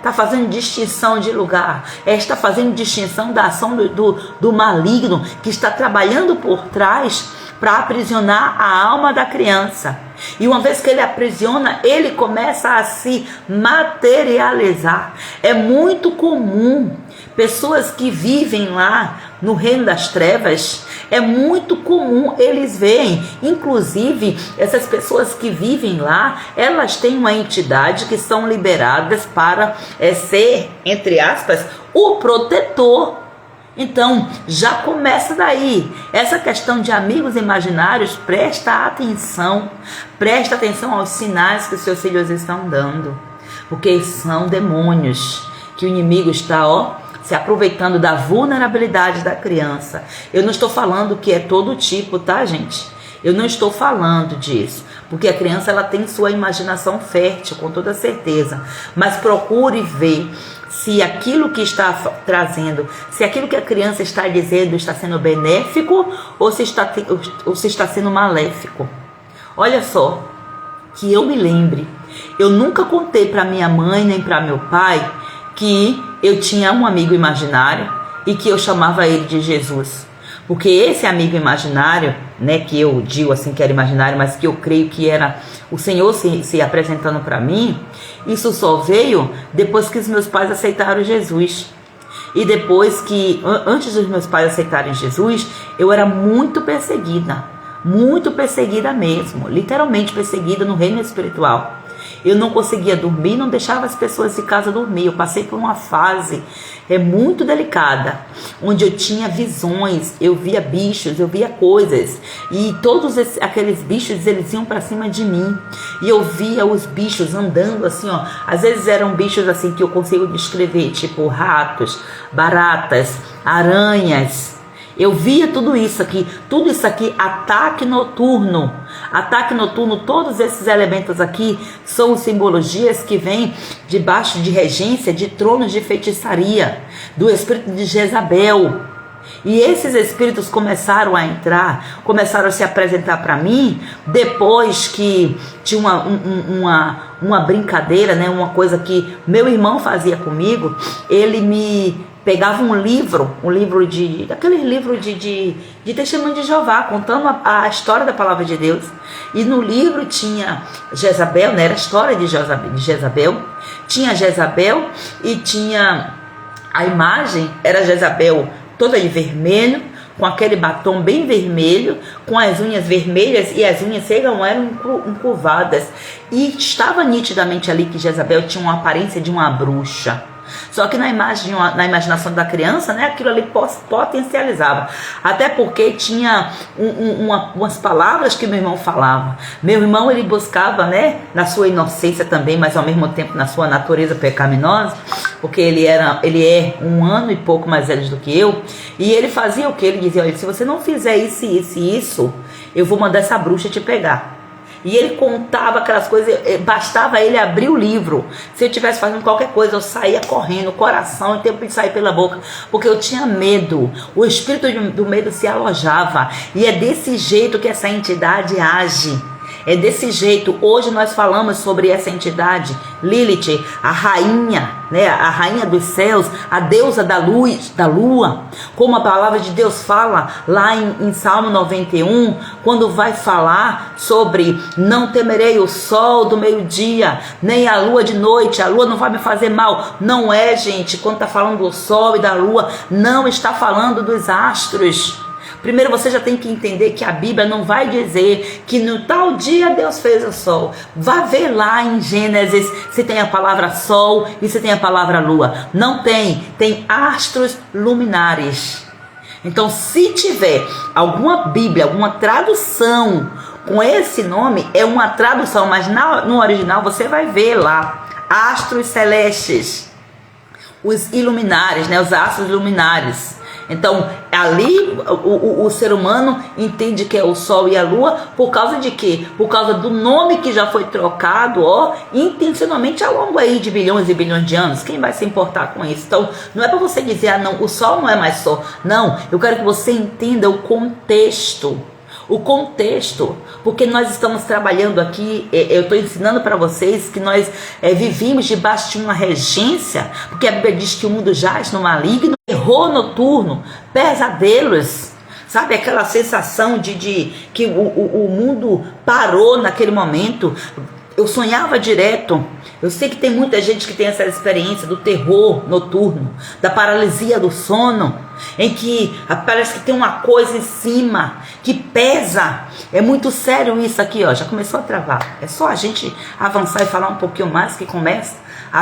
tá fazendo distinção de lugar, está fazendo distinção da ação do maligno que está trabalhando por trás para aprisionar a alma da criança. E uma vez que ele aprisiona, ele começa a se materializar. É muito comum pessoas que vivem lá no reino das trevas, é muito comum eles verem, inclusive essas pessoas que vivem lá, elas têm uma entidade que são liberadas para ser, entre aspas, o protetor. Então, já começa daí. Essa questão de amigos imaginários, presta atenção aos sinais que os seus filhos estão dando, porque são demônios que o inimigo está, se aproveitando da vulnerabilidade da criança. Eu não estou falando que é todo tipo, tá, gente? Eu não estou falando disso, porque a criança ela tem sua imaginação fértil, com toda certeza, mas procure ver se aquilo que está trazendo, se aquilo que a criança está dizendo está sendo benéfico ou se está sendo maléfico. Olha só, que eu me lembre, eu nunca contei para minha mãe nem para meu pai que eu tinha um amigo imaginário e que eu chamava ele de Jesus. Porque esse amigo imaginário, né, que eu digo assim que era imaginário, mas que eu creio que era o Senhor se apresentando para mim, isso só veio depois que os meus pais aceitaram Jesus. E depois que, antes dos meus pais aceitarem Jesus, eu era muito perseguida mesmo, literalmente perseguida no reino espiritual. Eu não conseguia dormir, não deixava as pessoas de casa dormir. Eu passei por uma fase muito delicada, onde eu tinha visões, eu via bichos, eu via coisas, e todos aqueles bichos, eles iam para cima de mim, e eu via os bichos andando assim, às vezes eram bichos assim que eu consigo descrever, tipo ratos, baratas, aranhas. Eu via tudo isso aqui, ataque noturno, todos esses elementos aqui são simbologias que vêm debaixo de regência de tronos de feitiçaria, do espírito de Jezabel. E esses espíritos começaram a entrar, começaram a se apresentar para mim, depois que tinha uma brincadeira, né, uma coisa que meu irmão fazia comigo. Ele me pegava aquele livro de testemunho de Jeová, contando a história da palavra de Deus. E no livro tinha Jezabel, né? Era a história de Jezabel. Tinha Jezabel e tinha a imagem, era Jezabel toda de vermelho, com aquele batom bem vermelho, com as unhas vermelhas, e as unhas eram encurvadas. E estava nitidamente ali que Jezabel tinha uma aparência de uma bruxa. Só que na imaginação da criança, né, aquilo ali potencializava. Até porque tinha umas palavras que meu irmão falava. Meu irmão, ele buscava, né, na sua inocência também, mas ao mesmo tempo na sua natureza pecaminosa, porque ele é 1 ano e pouco mais velho do que eu. E ele fazia o que? Ele dizia: olha, se você não fizer isso, isso, eu vou mandar essa bruxa te pegar. E ele contava aquelas coisas, bastava ele abrir o livro. Se eu estivesse fazendo qualquer coisa, eu saía correndo, coração, em tempo de sair pela boca, porque eu tinha medo. O espírito do medo se alojava. E é desse jeito que essa entidade age. É desse jeito. Hoje nós falamos sobre essa entidade, Lilith, a rainha, né? A rainha dos céus, a deusa da luz, da lua. Como a palavra de Deus fala lá em Salmo 91, quando vai falar sobre: não temerei o sol do meio-dia, nem a lua de noite, a lua não vai me fazer mal. Não é, gente, quando está falando do sol e da lua, não está falando dos astros. Primeiro você já tem que entender que a Bíblia não vai dizer que no tal dia Deus fez o sol. Vá ver lá em Gênesis se tem a palavra sol e se tem a palavra lua. Não tem, tem astros luminares. Então, se tiver alguma Bíblia, alguma tradução com esse nome, é uma tradução, mas no original você vai ver lá astros celestes, os iluminares, né, os astros luminares. Então, ali o ser humano entende que é o sol e a lua por causa de quê? Por causa do nome que já foi trocado, intencionalmente ao longo aí de bilhões e bilhões de anos. Quem vai se importar com isso? Então, não é para você dizer: não, o sol não é mais sol. Não, eu quero que você entenda o contexto. O contexto, porque nós estamos trabalhando aqui, eu estou ensinando para vocês que nós vivemos debaixo de uma regência, porque a Bíblia diz que o mundo jaz no maligno, terror noturno, pesadelos, sabe, aquela sensação de que o mundo parou naquele momento. Eu sonhava direto. Eu sei que tem muita gente que tem essa experiência do terror noturno, da paralisia do sono, em que parece que tem uma coisa em cima que pesa. É muito sério isso aqui, já começou a travar. É só a gente avançar e falar um pouquinho mais que começa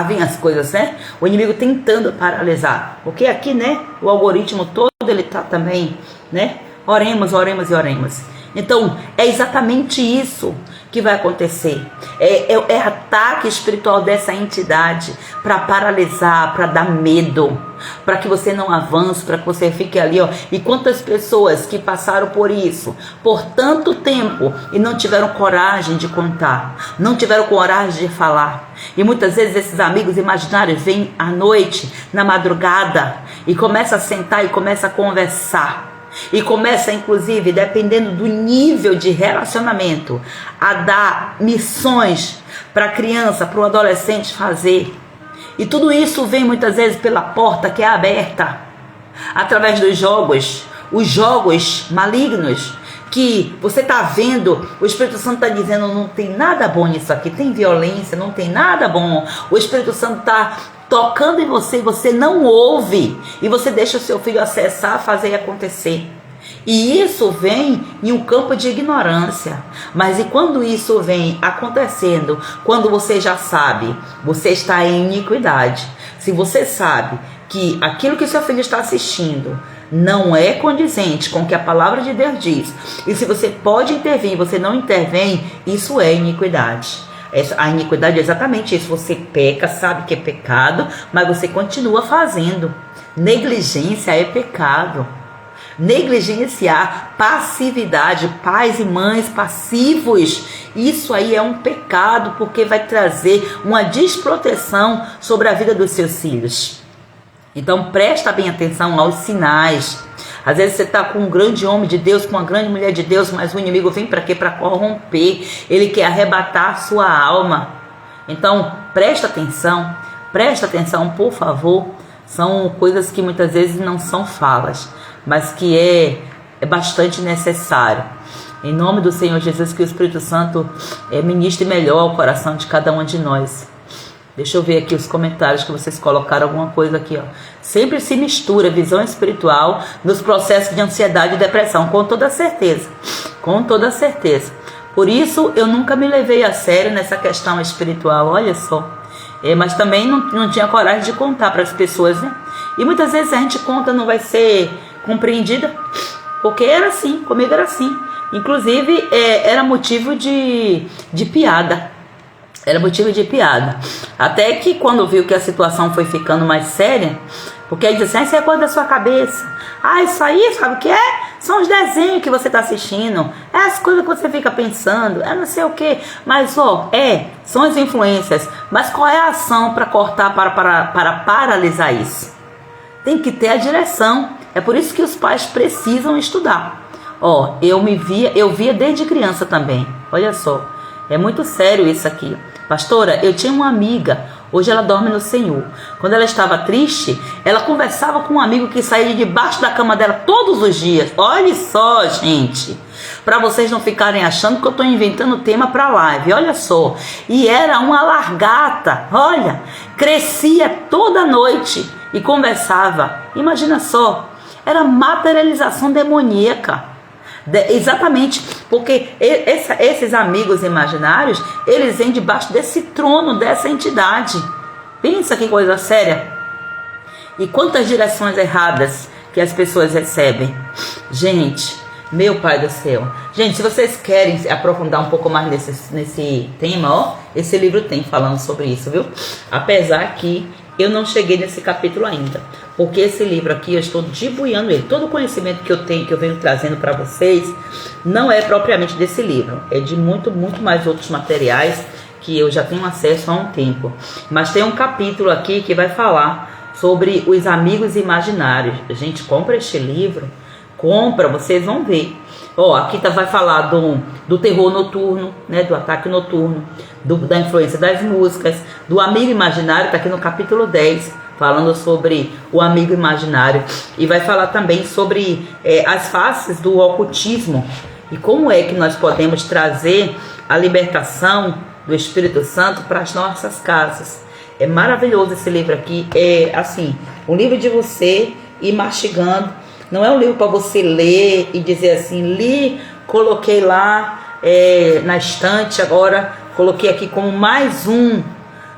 vir as coisas, né? O inimigo tentando paralisar. Porque aqui, né, o algoritmo todo, ele tá também, né? Oremos, oremos e oremos. Então, é exatamente isso que vai acontecer. É ataque espiritual dessa entidade para paralisar, para dar medo, para que você não avance, para que você fique ali, ó. E quantas pessoas que passaram por isso por tanto tempo e não tiveram coragem de contar, não tiveram coragem de falar. E muitas vezes esses amigos imaginários vêm à noite, na madrugada, e começam a sentar e começam a conversar. E começa, inclusive, dependendo do nível de relacionamento, a dar missões para a criança, para o adolescente fazer. E tudo isso vem muitas vezes pela porta que é aberta, através dos jogos, os jogos malignos, que você está vendo, o Espírito Santo está dizendo, não tem nada bom nisso aqui, tem violência, não tem nada bom. O Espírito Santo está tocando em você e você não ouve, e você deixa o seu filho acessar, fazer e acontecer. E isso vem em um campo de ignorância. Mas e quando isso vem acontecendo, quando você já sabe, você está em iniquidade. Se você sabe que aquilo que seu filho está assistindo não é condizente com o que a palavra de Deus diz, e se você pode intervir, você não intervém, isso é iniquidade. A iniquidade é exatamente isso. Você peca, sabe que é pecado, mas você continua fazendo. Negligência é pecado. Negligenciar, passividade, pais e mães passivos, isso aí é um pecado, porque vai trazer uma desproteção sobre a vida dos seus filhos. Então presta bem atenção aos sinais. Às vezes você está com um grande homem de Deus, com uma grande mulher de Deus, mas o inimigo vem para quê? Para corromper. Ele quer arrebatar a sua alma. Então presta atenção, por favor. São coisas que muitas vezes não são falas, mas que é bastante necessário. Em nome do Senhor Jesus, que o Espírito Santo ministre melhor o coração de cada um de nós. Deixa eu ver aqui os comentários que vocês colocaram, alguma coisa aqui, ó. Sempre se mistura visão espiritual nos processos de ansiedade e depressão, com toda certeza. Com toda certeza. Por isso, eu nunca me levei a sério nessa questão espiritual, olha só. Mas também não tinha coragem de contar para as pessoas, né? E muitas vezes a gente conta, não vai ser compreendida, porque era assim, comigo era assim. Inclusive, era motivo de piada. Era motivo de piada. Até que quando viu que a situação foi ficando mais séria, porque aí disse assim, isso é coisa da sua cabeça. Isso aí, sabe o que é? São os desenhos que você está assistindo. É as coisas que você fica pensando. É não sei o que. Mas, são as influências. Mas qual é a ação para cortar, para paralisar isso? Tem que ter a direção. É por isso que os pais precisam estudar. Eu via desde criança também. Olha só. É muito sério isso aqui. Pastora, eu tinha uma amiga, hoje ela dorme no Senhor. Quando ela estava triste, ela conversava com um amigo que saía de debaixo da cama dela todos os dias. Olha só, gente, para vocês não ficarem achando que eu estou inventando tema para live, olha só. E era uma largata, olha, crescia toda noite e conversava. Imagina só, era materialização demoníaca. Exatamente, porque esses amigos imaginários, eles vêm debaixo desse trono, dessa entidade. Pensa que coisa séria. E quantas direções erradas que as pessoas recebem. Gente, meu Pai do céu. Gente, se vocês querem aprofundar um pouco mais nesse tema, esse livro tem falando sobre isso, viu? Apesar que eu não cheguei nesse capítulo ainda, porque esse livro aqui eu estou dibuiando ele. Todo o conhecimento que eu tenho, que eu venho trazendo para vocês, não é propriamente desse livro, é de muito mais outros materiais que eu já tenho acesso há um tempo. Mas tem um capítulo aqui que vai falar sobre os amigos imaginários. Gente, compra este livro, compra, vocês vão ver. Aqui vai falar do terror noturno, né, do ataque noturno, da influência das músicas, do amigo imaginário, está aqui no capítulo 10, falando sobre o amigo imaginário. E vai falar também sobre as faces do ocultismo e como é que nós podemos trazer a libertação do Espírito Santo para as nossas casas. É maravilhoso esse livro aqui, é assim, um livro de você ir mastigando. Não é um livro para você ler e dizer assim, li, coloquei lá na estante, agora coloquei aqui como mais um.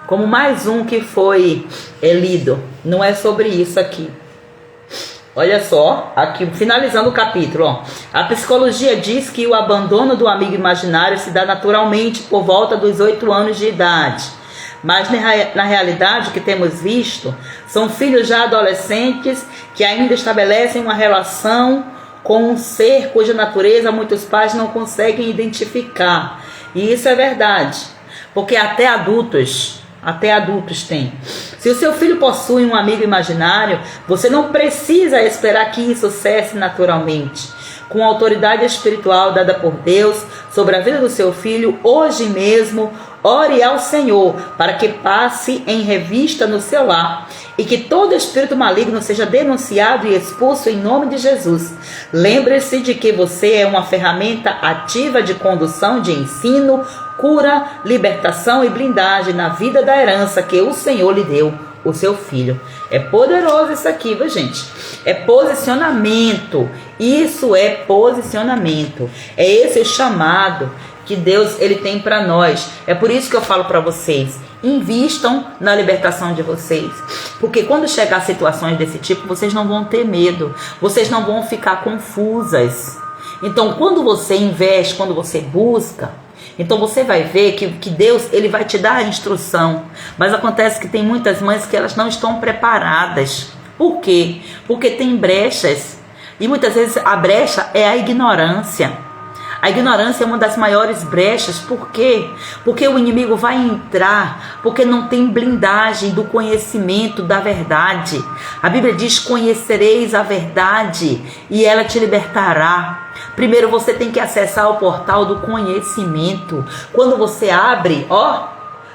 como mais um que foi lido. Não é sobre isso aqui. Olha só, aqui finalizando o capítulo, ó. A psicologia diz que o abandono do amigo imaginário se dá naturalmente por volta dos 8 anos de idade. Mas na realidade o que temos visto são filhos já adolescentes que ainda estabelecem uma relação com um ser cuja natureza muitos pais não conseguem identificar. E isso é verdade, porque até adultos têm. Se o seu filho possui um amigo imaginário, você não precisa esperar que isso cesse naturalmente. Com a autoridade espiritual dada por Deus sobre a vida do seu filho, hoje mesmo, ore ao Senhor para que passe em revista no seu lar e que todo espírito maligno seja denunciado e expulso em nome de Jesus. Lembre-se de que você é uma ferramenta ativa de condução, de ensino, cura, libertação e blindagem na vida da herança que o Senhor lhe deu, o seu filho. É poderoso isso aqui, viu, gente? É posicionamento. Isso é posicionamento. É esse chamado que Deus ele tem para nós. É por isso que eu falo para vocês, invistam na libertação de vocês, porque quando chegar situações desse tipo, vocês não vão ter medo, vocês não vão ficar confusas. Então, quando você investe, quando você busca, então você vai ver que Deus ele vai te dar a instrução. Mas acontece que tem muitas mães que elas não estão preparadas. Por quê? Porque tem brechas. E muitas vezes a brecha é a ignorância. A ignorância é uma das maiores brechas. Por quê? Porque o inimigo vai entrar, porque não tem blindagem do conhecimento da verdade. A Bíblia diz: conhecereis a verdade e ela te libertará. Primeiro você tem que acessar o portal do conhecimento. Quando você abre,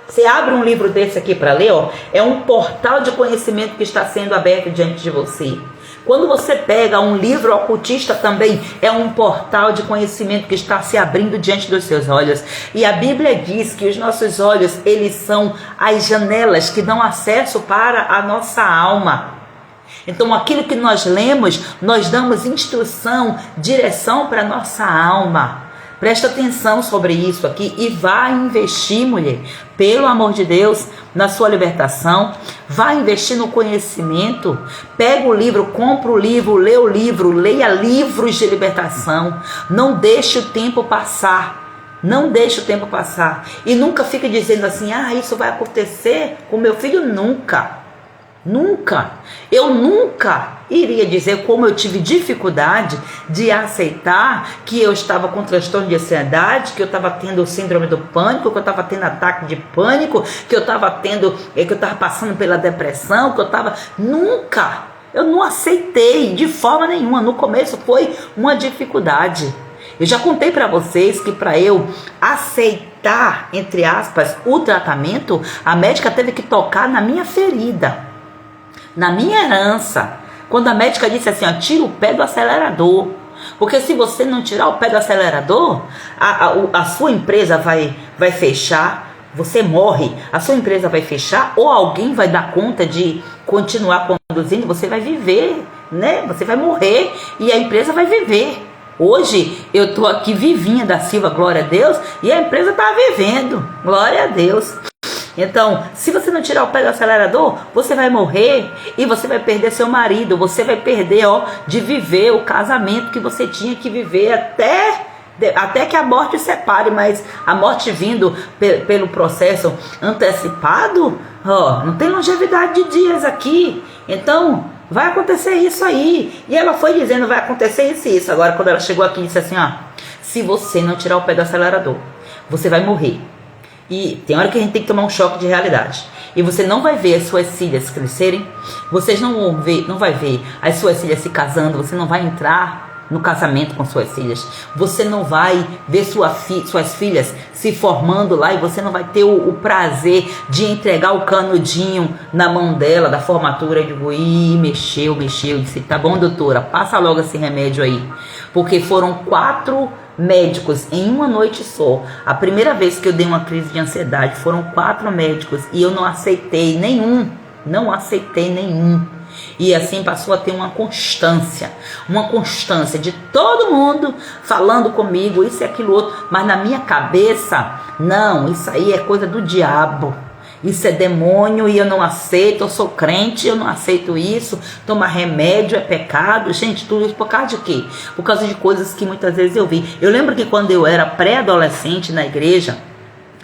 você abre um livro desse aqui para ler, é um portal de conhecimento que está sendo aberto diante de você. Quando você pega um livro ocultista também, é um portal de conhecimento que está se abrindo diante dos seus olhos. E a Bíblia diz que os nossos olhos, eles são as janelas que dão acesso para a nossa alma. Então aquilo que nós lemos, nós damos instrução, direção para a nossa alma. Presta atenção sobre isso aqui e vá investir, mulher, pelo amor de Deus, na sua libertação. Vá investir no conhecimento. Pega o livro, compra o livro, lê o livro, leia livros de libertação. Não deixe o tempo passar. Não deixe o tempo passar. E nunca fique dizendo assim: isso vai acontecer com meu filho. Nunca. Eu nunca iria dizer como eu tive dificuldade de aceitar que eu estava com transtorno de ansiedade, que eu estava tendo síndrome do pânico, que eu estava tendo ataque de pânico, que eu estava passando pela depressão, eu não aceitei de forma nenhuma. No começo foi uma dificuldade. Eu já contei para vocês que para eu aceitar, entre aspas, o tratamento, a médica teve que tocar na minha ferida, na minha herança. Quando a médica disse assim: tira o pé do acelerador, porque se você não tirar o pé do acelerador, a sua empresa vai fechar, você morre, a sua empresa vai fechar, ou alguém vai dar conta de continuar conduzindo, você vai viver, né? Você vai morrer e a empresa vai viver. Hoje eu estou aqui vivinha da Silva, glória a Deus, e a empresa está vivendo, glória a Deus. Então, se você não tirar o pé do acelerador, você vai morrer e você vai perder seu marido, você vai perder de viver o casamento que você tinha que viver até que a morte separe. Mas a morte vindo pelo processo antecipado, não tem longevidade de dias aqui. Então, vai acontecer isso aí. E ela foi dizendo: vai acontecer isso e isso. Agora, quando ela chegou aqui, disse assim: se você não tirar o pé do acelerador, você vai morrer. E tem hora que a gente tem que tomar um choque de realidade. E você não vai ver as suas filhas crescerem. Vocês não vai ver as suas filhas se casando. Você não vai entrar no casamento com suas filhas. Você não vai ver suas filhas se formando lá. E você não vai ter o prazer de entregar o canudinho na mão dela, da formatura. Eu digo: mexeu. Eu disse: tá bom, doutora, passa logo esse remédio aí. Porque foram 4 médicos em uma noite só. A primeira vez que eu dei uma crise de ansiedade, foram 4 médicos e eu não aceitei nenhum. E assim passou a ter uma constância de todo mundo falando comigo, isso e aquilo outro, mas na minha cabeça, não, isso aí é coisa do diabo. Isso é demônio e eu não aceito, eu sou crente, eu não aceito isso, tomar remédio é pecado. Gente, tudo isso por causa de quê? Por causa de coisas que muitas vezes eu vi. Eu lembro que quando eu era pré-adolescente na igreja,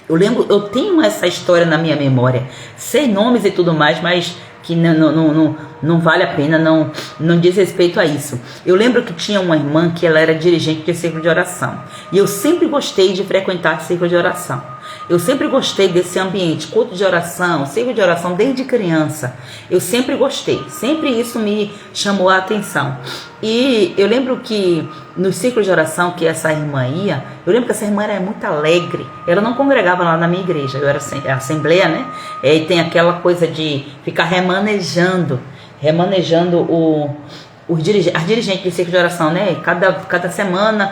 eu tenho essa história na minha memória, sem nomes e tudo mais, mas que não vale a pena, não diz respeito a isso. Eu lembro que tinha uma irmã que ela era dirigente de círculo de oração. E eu sempre gostei de frequentar círculo de oração. Eu sempre gostei desse ambiente, culto de oração, círculo de oração desde criança. Eu sempre gostei, sempre isso me chamou a atenção. E eu lembro que no círculo de oração que essa irmã ia, eu lembro que essa irmã era muito alegre. Ela não congregava lá na minha igreja, eu era assembleia, né? E tem aquela coisa de ficar remanejando as dirigentes de círculo de oração, né? Cada semana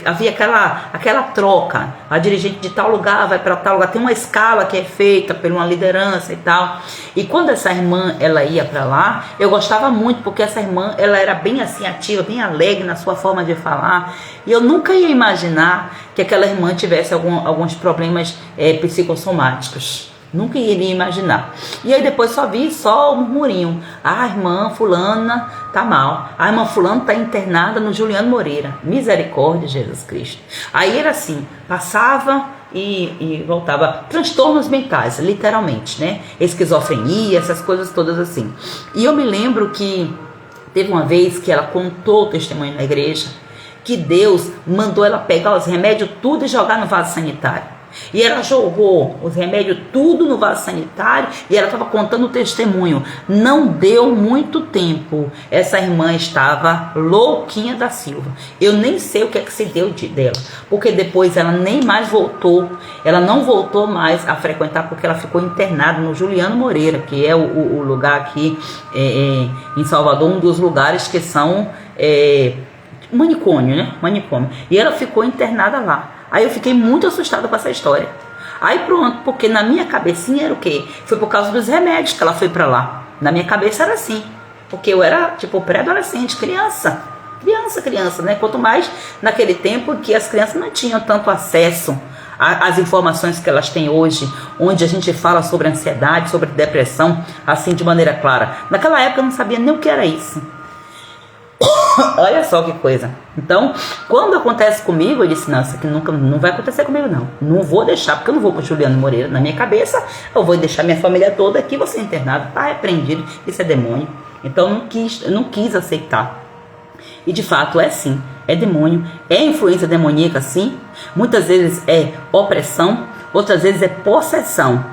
havia aquela troca. A dirigente de tal lugar vai para tal lugar. Tem uma escala que é feita por uma liderança e tal. E quando essa irmã ela ia para lá, eu gostava muito, porque essa irmã ela era bem assim ativa, bem alegre na sua forma de falar. E eu nunca ia imaginar que aquela irmã tivesse alguns problemas psicossomáticos. Nunca iria imaginar. E aí depois só vi um murmurinho. A irmã fulana tá mal. A irmã fulana tá internada no Juliano Moreira. Misericórdia, Jesus Cristo. Aí era assim, passava e voltava. Transtornos mentais, literalmente, né? Esquizofrenia, essas coisas todas assim. E eu me lembro que teve uma vez que ela contou o testemunho na igreja, que Deus mandou ela pegar os remédios tudo e jogar no vaso sanitário. E ela jogou os remédios tudo no vaso sanitário e ela estava contando o testemunho. Não deu muito tempo, essa irmã estava louquinha da Silva. Eu nem sei o que é que se deu dela, porque depois ela nem mais voltou. Ela não voltou mais a frequentar, porque ela ficou internada no Juliano Moreira, que é o lugar aqui em Salvador, um dos lugares que são manicômio, né? Manicômio. E ela ficou internada lá. Aí eu fiquei muito assustada com essa história. Aí pronto, porque na minha cabecinha era o quê? Foi por causa dos remédios que ela foi pra lá. Na minha cabeça era assim. Porque eu era tipo pré-adolescente, criança, né? Quanto mais naquele tempo que as crianças não tinham tanto acesso às informações que elas têm hoje, onde a gente fala sobre ansiedade, sobre depressão, assim de maneira clara. Naquela época eu não sabia nem o que era isso. Olha só que coisa. Então, quando acontece comigo, eu disse, não, isso aqui não vai acontecer comigo, não. Não vou deixar, porque eu não vou para Juliano Moreira. Na minha cabeça, eu vou deixar minha família toda aqui, vou ser internado, tá repreendido, isso é demônio. Então, eu não quis aceitar. E de fato é sim, é demônio, é influência demoníaca sim. Muitas vezes é opressão, outras vezes é possessão.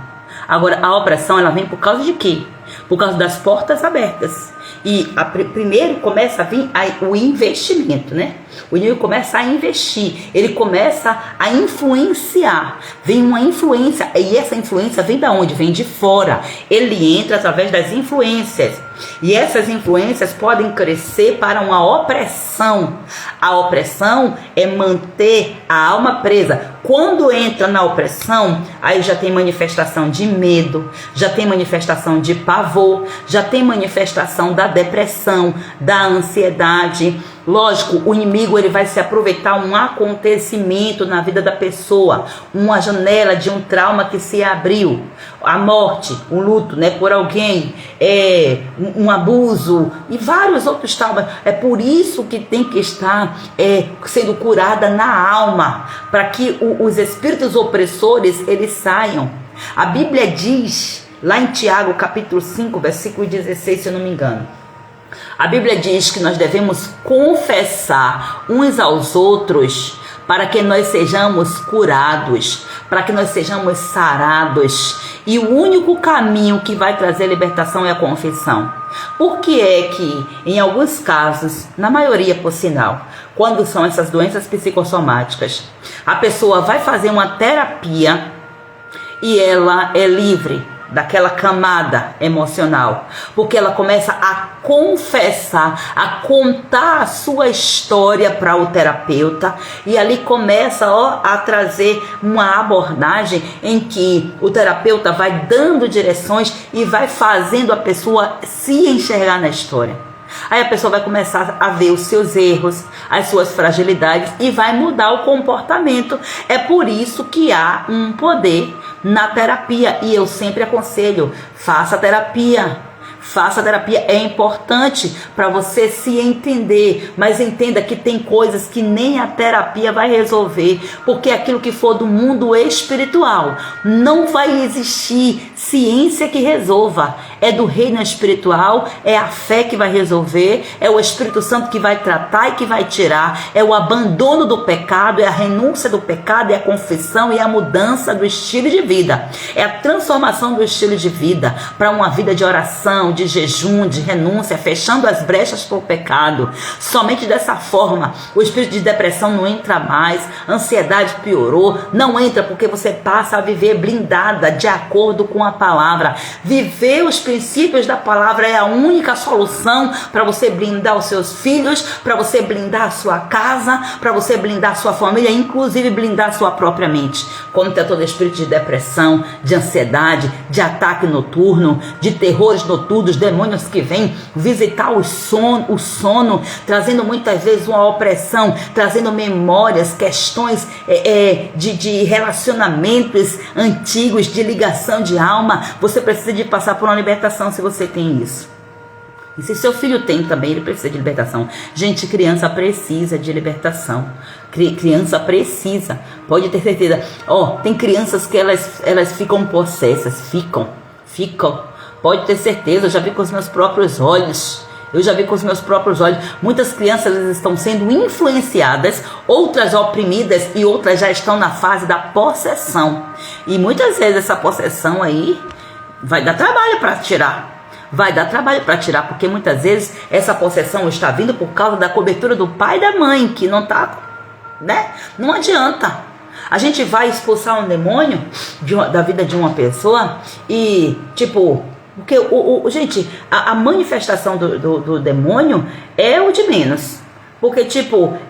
Agora, a opressão, ela vem por causa de quê? Por causa das portas abertas. E primeiro começa a vir o investimento, né? O inimigo começa a investir, ele começa a influenciar. Vem uma influência, e essa influência vem da onde? Vem de fora. Ele entra através das influências. E essas influências podem crescer para uma opressão. A opressão é manter a alma presa. Quando entra na opressão, aí já tem manifestação de medo, já tem manifestação de pavor, já tem manifestação da depressão, da ansiedade. Lógico, o inimigo ele vai se aproveitar um acontecimento na vida da pessoa, uma janela de um trauma que se abriu, a morte, o luto, né, por alguém, um abuso e vários outros traumas. É por isso que tem que estar sendo curada na alma, para que os espíritos opressores eles saiam. A Bíblia diz, lá em Tiago capítulo 5, versículo 16, se eu não me engano, a Bíblia diz que nós devemos confessar uns aos outros para que nós sejamos curados, para que nós sejamos sarados. E o único caminho que vai trazer libertação é a confissão. Por que é que, em alguns casos, na maioria por sinal, quando são essas doenças psicossomáticas, a pessoa vai fazer uma terapia e ela é livre daquela camada emocional, porque ela começa a confessar, a contar a sua história para o terapeuta, e ali começa a trazer uma abordagem em que o terapeuta vai dando direções e vai fazendo a pessoa se enxergar na história. Aí a pessoa vai começar a ver os seus erros, as suas fragilidades e vai mudar o comportamento. É por isso que há um poder na terapia. E eu sempre aconselho, faça terapia. Faça terapia, é importante para você se entender, mas entenda que tem coisas que nem a terapia vai resolver, porque aquilo que for do mundo espiritual, não vai existir ciência que resolva. É do reino espiritual, é a fé que vai resolver, é o Espírito Santo que vai tratar e que vai tirar, é o abandono do pecado, é a renúncia do pecado, é a confissão e a mudança do estilo de vida, é a transformação do estilo de vida para uma vida de oração, de jejum, de renúncia, fechando as brechas para o pecado. Somente dessa forma o espírito de depressão não entra mais, a ansiedade piorou, não entra, porque você passa a viver blindada de acordo com a palavra. Viver os princípios da palavra é a única solução para você blindar os seus filhos, para você blindar a sua casa, para você blindar a sua família, inclusive blindar a sua própria mente. Quando tem todo espírito de depressão, de ansiedade, de ataque noturno, de terrores noturnos, demônios que vêm visitar o sono, trazendo muitas vezes uma opressão, trazendo memórias, questões de relacionamentos antigos, de ligação de alma. Você precisa de passar por uma libertação se você tem isso. E se seu filho tem também, ele precisa de libertação. Gente, criança precisa de libertação. Criança precisa, pode ter certeza. Tem crianças que elas ficam possessas, ficam. Pode ter certeza, eu já vi com os meus próprios olhos. Muitas crianças estão sendo influenciadas, outras oprimidas e outras já estão na fase da possessão. E muitas vezes essa possessão aí vai dar trabalho para tirar. Porque muitas vezes essa possessão está vindo por causa da cobertura do pai e da mãe, que não está, né? Não adianta. A gente vai expulsar um demônio da vida de uma pessoa e, porque, gente, a manifestação do demônio é o de menos. Porque,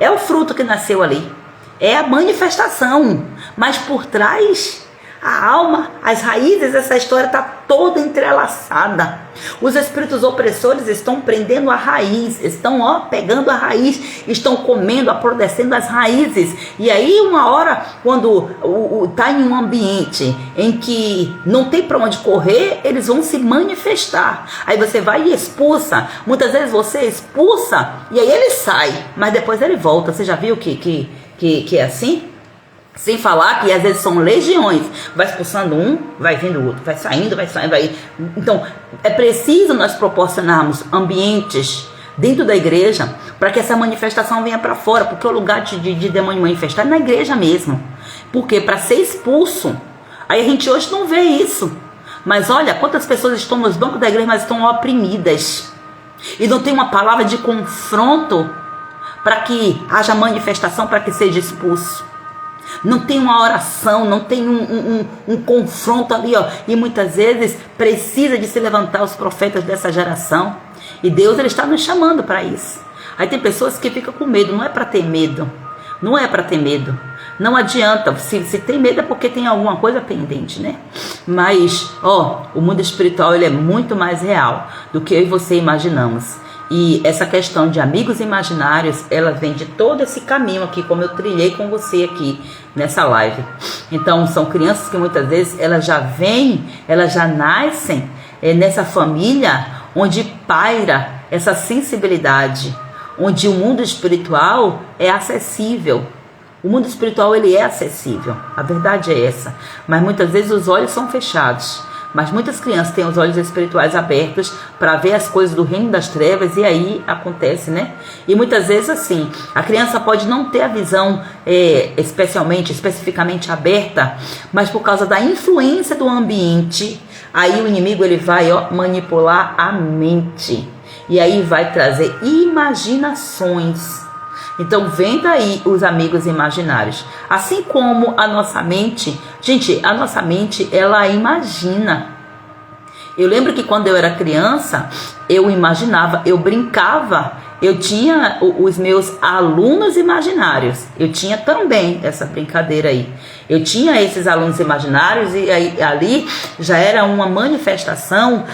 é o fruto que nasceu ali. É a manifestação. Mas por trás, a alma, as raízes, essa história está toda entrelaçada. Os espíritos opressores estão prendendo a raiz, estão pegando a raiz, estão comendo, apodrecendo as raízes. E aí uma hora, quando está em um ambiente em que não tem para onde correr, eles vão se manifestar. Aí você vai e expulsa. Muitas vezes você expulsa e aí ele sai, mas depois ele volta. Você já viu que é assim? Sem falar que às vezes são legiões. Vai expulsando um, vai vindo outro. Vai saindo, vai. Então, é preciso nós proporcionarmos ambientes dentro da igreja para que essa manifestação venha para fora. Porque o lugar de demônio manifestar é na igreja mesmo. Porque para ser expulso. Aí a gente hoje não vê isso. Mas olha, quantas pessoas estão nos bancos da igreja, mas estão oprimidas. E não tem uma palavra de confronto para que haja manifestação, para que seja expulso. Não tem uma oração, não tem um confronto ali, E muitas vezes precisa de se levantar os profetas dessa geração. E Deus, ele está nos chamando para isso. Aí tem pessoas que ficam com medo. Não é para ter medo. Não adianta. Se tem medo é porque tem alguma coisa pendente, né? Mas, o mundo espiritual, ele é muito mais real do que eu e você imaginamos. E essa questão de amigos imaginários, ela vem de todo esse caminho aqui, como eu trilhei com você aqui nessa live. Então, são crianças que muitas vezes elas já nascem nessa família onde paira essa sensibilidade, onde o mundo espiritual é acessível. O mundo espiritual, ele é acessível, a verdade é essa. Mas muitas vezes os olhos são fechados. Mas muitas crianças têm os olhos espirituais abertos para ver as coisas do reino das trevas, e aí acontece, né? E muitas vezes assim, a criança pode não ter a visão especificamente aberta, mas por causa da influência do ambiente, aí o inimigo ele vai manipular a mente. E aí vai trazer imaginações. Então vem daí os amigos imaginários. Assim como a nossa mente, gente, a nossa mente, ela imagina. Eu lembro que quando eu era criança, eu imaginava, eu brincava eu tinha os meus alunos imaginários. Eu tinha também essa brincadeira aí. Eu tinha esses alunos imaginários e aí, ali já era uma manifestação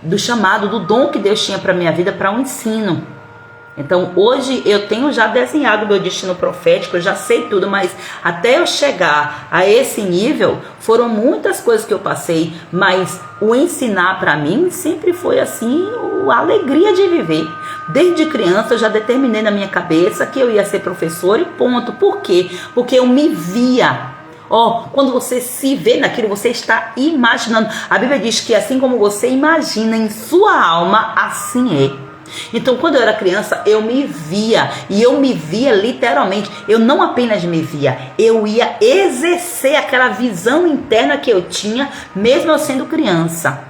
do chamado, do dom que Deus tinha para minha vida, para o ensino. Então hoje eu tenho já desenhado meu destino profético, eu já sei tudo, mas até eu chegar a esse nível foram muitas coisas que eu passei, mas o ensinar para mim sempre foi assim a alegria de viver. Desde criança eu já determinei na minha cabeça que eu ia ser professor e ponto. Por quê? Porque eu me via. Quando você se vê naquilo, você está imaginando. A Bíblia diz que assim como você imagina em sua alma, assim é. Então quando eu era criança eu me via, e eu me via literalmente, eu não apenas me via, eu ia exercer aquela visão interna que eu tinha mesmo eu sendo criança.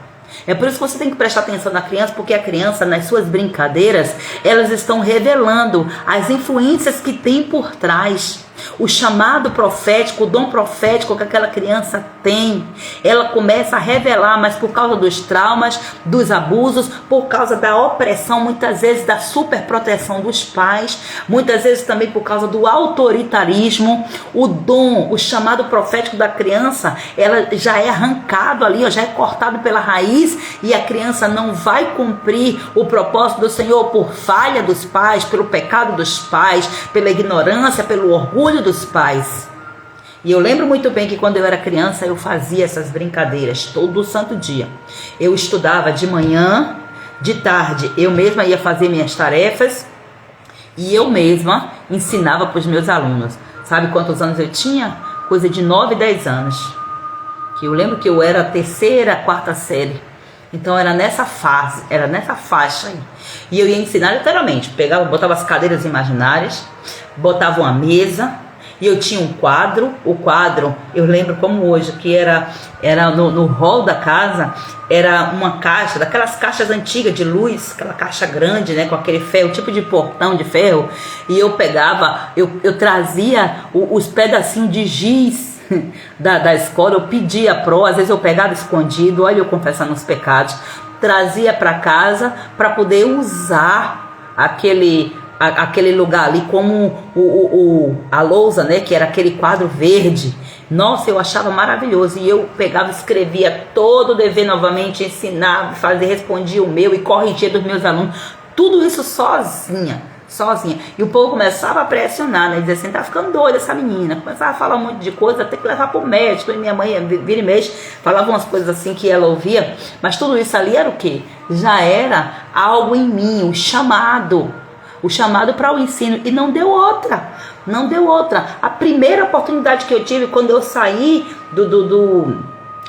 É por isso que você tem que prestar atenção na criança, porque a criança, nas suas brincadeiras, elas estão revelando as influências que tem por trás. O chamado profético, o dom profético que aquela criança tem, ela começa a revelar, mas por causa dos traumas, dos abusos, por causa da opressão, muitas vezes da superproteção dos pais, muitas vezes também por causa do autoritarismo, o dom, o chamado profético da criança, ela já é arrancado ali, já é cortado pela raiz, e a criança não vai cumprir o propósito do Senhor por falha dos pais, pelo pecado dos pais, pela ignorância, pelo orgulho dos pais. E eu lembro muito bem que quando eu era criança eu fazia essas brincadeiras todo santo dia. Eu estudava de manhã, de tarde eu mesma ia fazer minhas tarefas e eu mesma ensinava para os meus alunos. Sabe quantos anos eu tinha? Coisa de 9, 10 anos. Que eu lembro que eu era a terceira, quarta série. Então era nessa fase, era nessa faixa aí. E eu ia ensinar literalmente, botava as cadeiras imaginárias, botava uma mesa, e eu tinha um quadro. O quadro, eu lembro como hoje, que era no hall da casa, era uma caixa, daquelas caixas antigas de luz, aquela caixa grande, né, com aquele ferro, tipo de portão de ferro, e eu pegava, eu trazia os pedacinhos de giz da escola, eu pedia às vezes eu pegava escondido, olha eu confessando os pecados, trazia para casa para poder usar aquele lugar ali como a lousa, né, que era aquele quadro verde. Nossa, eu achava maravilhoso, e eu pegava, escrevia todo o dever novamente, ensinava, respondia o meu e corrigia dos meus alunos, tudo isso sozinha. E o povo começava a pressionar, né? Dizer assim, tá ficando doida essa menina. Começava a falar um monte de coisa, até que levar pro médico. E minha mãe, vira e mexe, falava umas coisas assim que ela ouvia. Mas tudo isso ali era o quê? Já era algo em mim, o chamado para o ensino. E não deu outra. A primeira oportunidade que eu tive quando eu saí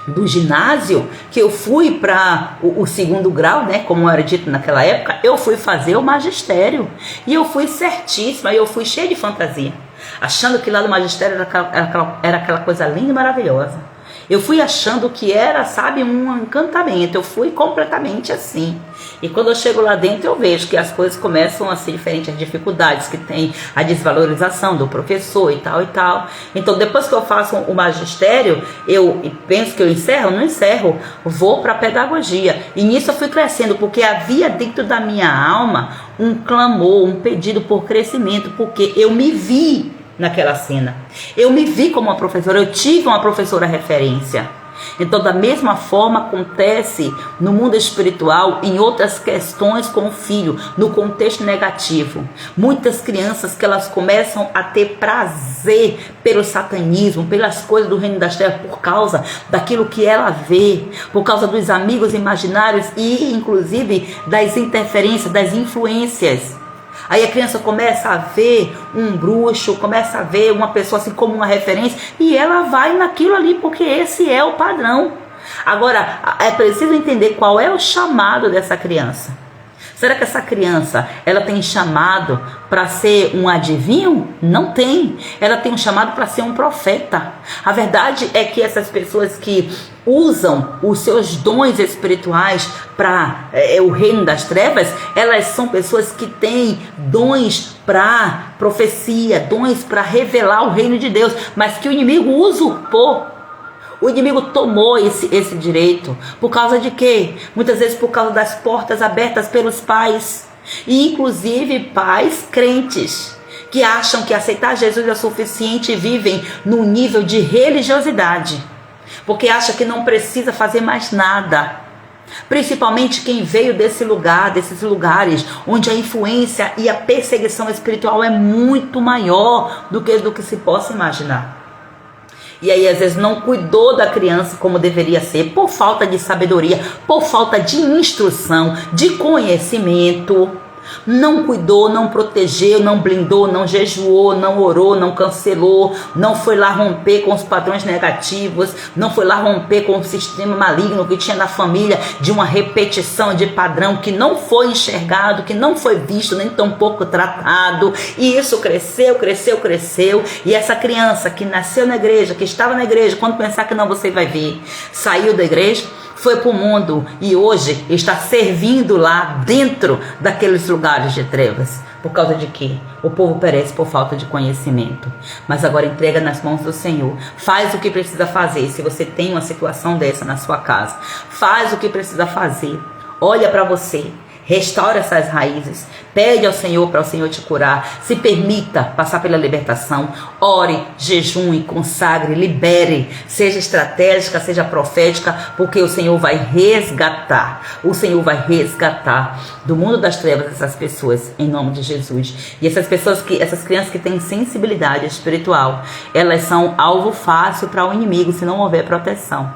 do ginásio, que eu fui para o segundo grau, né, como era dito naquela época, eu fui fazer o magistério, e eu fui certíssima, eu fui cheia de fantasia, achando que lá no magistério era aquela coisa linda e maravilhosa. Eu fui achando que era, sabe, um encantamento. Eu fui completamente assim. E quando eu chego lá dentro, eu vejo que as coisas começam a ser diferentes, as dificuldades que tem, a desvalorização do professor e tal e tal. Então, depois que eu faço o magistério, eu penso que eu encerro, não encerro, vou para a pedagogia. E nisso eu fui crescendo, porque havia dentro da minha alma um clamor, um pedido por crescimento, porque eu me vi naquela cena. Eu me vi como uma professora, eu tive uma professora referência. Então, da mesma forma acontece no mundo espiritual, em outras questões com o filho, no contexto negativo. Muitas crianças que elas começam a ter prazer pelo satanismo, pelas coisas do reino das trevas, por causa daquilo que ela vê, por causa dos amigos imaginários e, inclusive, das interferências, das influências. Aí a criança começa a ver um bruxo, começa a ver uma pessoa assim como uma referência, e ela vai naquilo ali, porque esse é o padrão. Agora, é preciso entender qual é o chamado dessa criança. Será que essa criança, ela tem chamado para ser um adivinho? Não tem. Ela tem um chamado para ser um profeta. A verdade é que essas pessoas que usam os seus dons espirituais para o reino das trevas, elas são pessoas que têm dons para profecia, dons para revelar o reino de Deus, mas que o inimigo usurpou. O inimigo tomou esse direito. Por causa de quê? Muitas vezes por causa das portas abertas pelos pais. E inclusive pais crentes que acham que aceitar Jesus é suficiente e vivem num nível de religiosidade, porque acha que não precisa fazer mais nada. Principalmente quem veio desse lugar, desses lugares onde a influência e a perseguição espiritual é muito maior do que se possa imaginar. E aí às vezes não cuidou da criança como deveria ser, por falta de sabedoria, por falta de instrução, de conhecimento. Não cuidou, não protegeu, não blindou, não jejuou, não orou, não cancelou, não foi lá romper com os padrões negativos, não foi lá romper com o sistema maligno que tinha na família, de uma repetição de padrão que não foi enxergado, que não foi visto, nem tampouco tratado. E isso cresceu, cresceu, cresceu. E essa criança que nasceu na igreja, que estava na igreja, quando pensar que não, você vai ver, saiu da igreja, foi para o mundo e hoje está servindo lá dentro daqueles lugares de trevas. Por causa de quê? O povo perece por falta de conhecimento. Mas agora entrega nas mãos do Senhor. Faz o que precisa fazer. Se você tem uma situação dessa na sua casa, faz o que precisa fazer. Olha para você. Restaura essas raízes, pede ao Senhor para o Senhor te curar, se permita passar pela libertação, ore, jejue, consagre, libere, seja estratégica, seja profética, porque o Senhor vai resgatar, do mundo das trevas essas pessoas, em nome de Jesus. E essas crianças que têm sensibilidade espiritual, elas são alvo fácil para o inimigo se não houver proteção.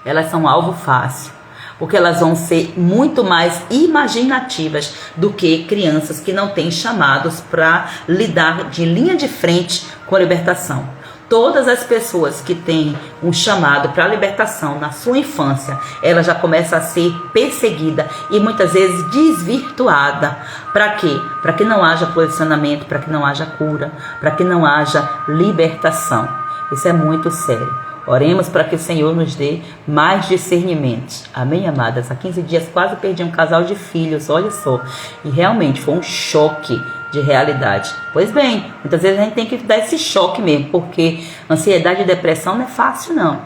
Elas são alvo fácil, porque elas vão ser muito mais imaginativas do que crianças que não têm chamados para lidar de linha de frente com a libertação. Todas as pessoas que têm um chamado para a libertação na sua infância, ela já começa a ser perseguida e muitas vezes desvirtuada. Para quê? Para que não haja posicionamento, para que não haja cura, para que não haja libertação. Isso é muito sério. Oremos para que o Senhor nos dê mais discernimento. Amém, amadas? Há 15 dias quase perdi um casal de filhos, olha só. E realmente foi um choque de realidade. Pois bem, muitas vezes a gente tem que dar esse choque mesmo, porque ansiedade e depressão não é fácil, não.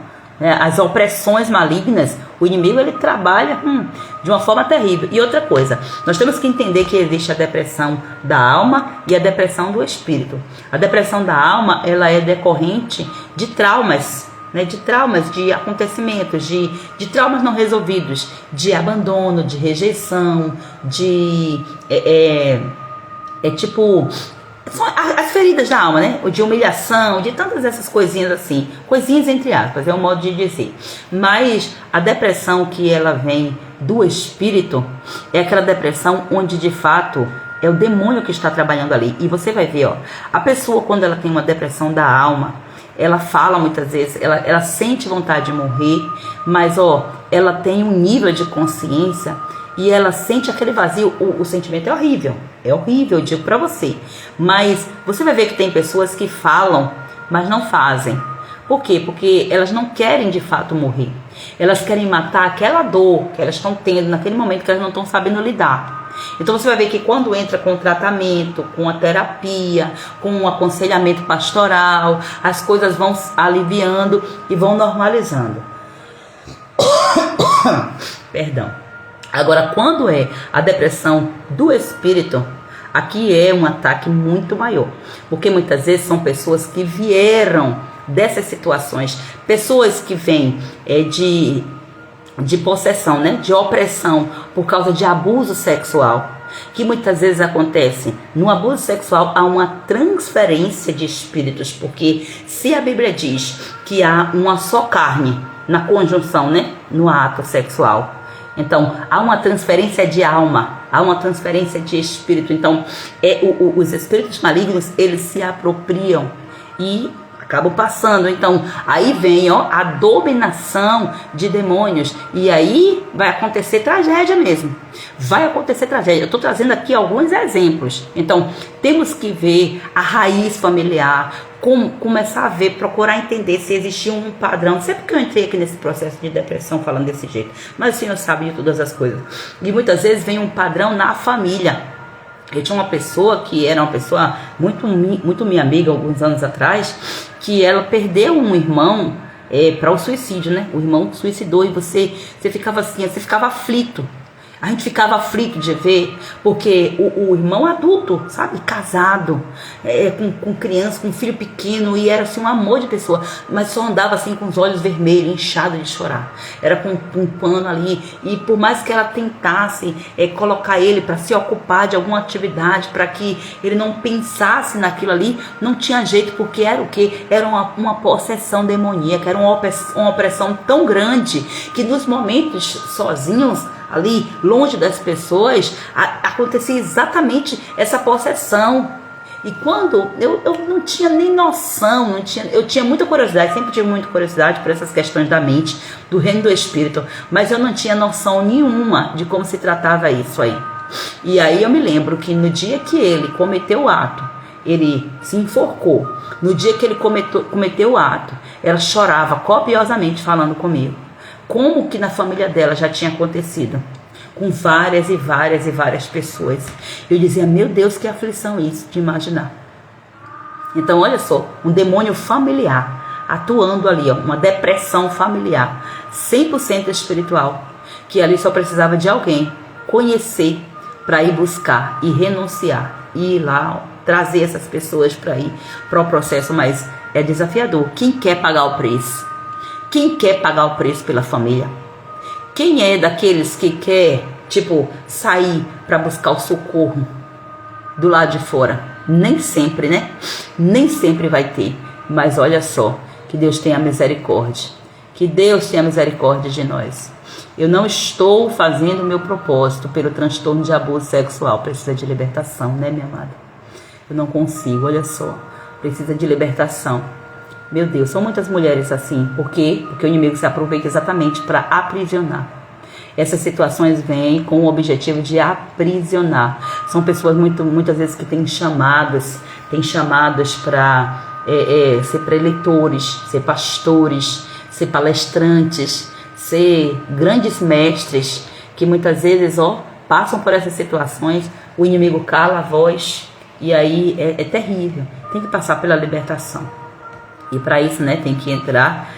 As opressões malignas, o inimigo ele trabalha de uma forma terrível. E outra coisa, nós temos que entender que existe a depressão da alma e a depressão do espírito. A depressão da alma, ela é decorrente de traumas, de acontecimentos, de traumas não resolvidos, de abandono, de rejeição, são as feridas da alma, né? De humilhação, de tantas essas coisinhas assim, coisinhas entre aspas, é um modo de dizer. Mas a depressão que ela vem do espírito é aquela depressão onde de fato é o demônio que está trabalhando ali. E você vai ver, a pessoa quando ela tem uma depressão da alma, ela fala muitas vezes, ela sente vontade de morrer, mas ela tem um nível de consciência e ela sente aquele vazio. O sentimento é horrível, eu digo pra você. Mas você vai ver que tem pessoas que falam, mas não fazem. Por quê? Porque elas não querem de fato morrer. Elas querem matar aquela dor que elas estão tendo naquele momento que elas não estão sabendo lidar. Então você vai ver que quando entra com o tratamento, com a terapia, com um aconselhamento pastoral, as coisas vão aliviando e vão normalizando. Perdão. Agora, quando é a depressão do espírito, aqui é um ataque muito maior. Porque muitas vezes são pessoas que vieram dessas situações, pessoas que vêm de possessão, de opressão por causa de abuso sexual, que muitas vezes acontece. No abuso sexual há uma transferência de espíritos, porque se a Bíblia diz que há uma só carne na conjunção, no ato sexual, então há uma transferência de alma, há uma transferência de espírito. Então os espíritos malignos, eles se apropriam e acabam passando. Então aí vem a dominação de demônios, e aí vai acontecer tragédia mesmo, vai acontecer tragédia. Eu estou trazendo aqui alguns exemplos. Então temos que ver a raiz familiar, começar a ver, procurar entender se existia um padrão. Sempre que eu entrei aqui nesse processo de depressão falando desse jeito, mas o Senhor sabe de todas as coisas, e muitas vezes vem um padrão na família. Eu tinha uma pessoa que era uma pessoa muito minha amiga alguns anos atrás, que ela perdeu um irmão para o suicídio, O irmão suicidou, e você ficava assim, você ficava aflito. A gente ficava aflito de ver, porque o irmão adulto, sabe, casado, com criança, com filho pequeno, e era assim um amor de pessoa, mas só andava assim com os olhos vermelhos, inchado de chorar. Era com um pano ali, e por mais que ela tentasse colocar ele para se ocupar de alguma atividade, para que ele não pensasse naquilo ali, não tinha jeito, porque era o quê? Era uma possessão demoníaca, era uma opressão tão grande, que nos momentos sozinhos, ali, longe das pessoas, acontecia exatamente essa possessão. E quando eu não tinha nem noção, eu tinha muita curiosidade, sempre tive muita curiosidade por essas questões da mente, do reino do espírito, mas eu não tinha noção nenhuma de como se tratava isso aí. E aí eu me lembro que no dia que ele cometeu o ato, ele se enforcou. No dia que ele cometeu o ato, ela chorava copiosamente falando comigo. Como que na família dela já tinha acontecido, com várias e várias e várias pessoas. Eu dizia, meu Deus, que aflição isso, de imaginar. Então olha só, um demônio familiar atuando ali, ó, uma depressão familiar, 100% espiritual, que ali só precisava de alguém conhecer para ir buscar e renunciar, e ir lá, ó, trazer essas pessoas para ir para o processo, mas é desafiador. Quem quer pagar o preço? Quem quer pagar o preço pela família? Quem é daqueles que quer, sair para buscar o socorro do lado de fora? Nem sempre, né? Nem sempre vai ter. Mas olha só, que Deus tenha misericórdia. Que Deus tenha misericórdia de nós. Eu não estou fazendo o meu propósito pelo transtorno de abuso sexual. Precisa de libertação, né, minha amada? Eu não consigo, olha só. Precisa de libertação. Meu Deus, são muitas mulheres assim. Por quê? Porque o inimigo se aproveita exatamente para aprisionar. Essas situações vêm com o objetivo de aprisionar. São pessoas muitas vezes que têm chamadas para ser preleitores, ser pastores, ser palestrantes, ser grandes mestres, que muitas vezes passam por essas situações, o inimigo cala a voz, e aí é terrível. Tem que passar pela libertação. E para isso, né, tem que entrar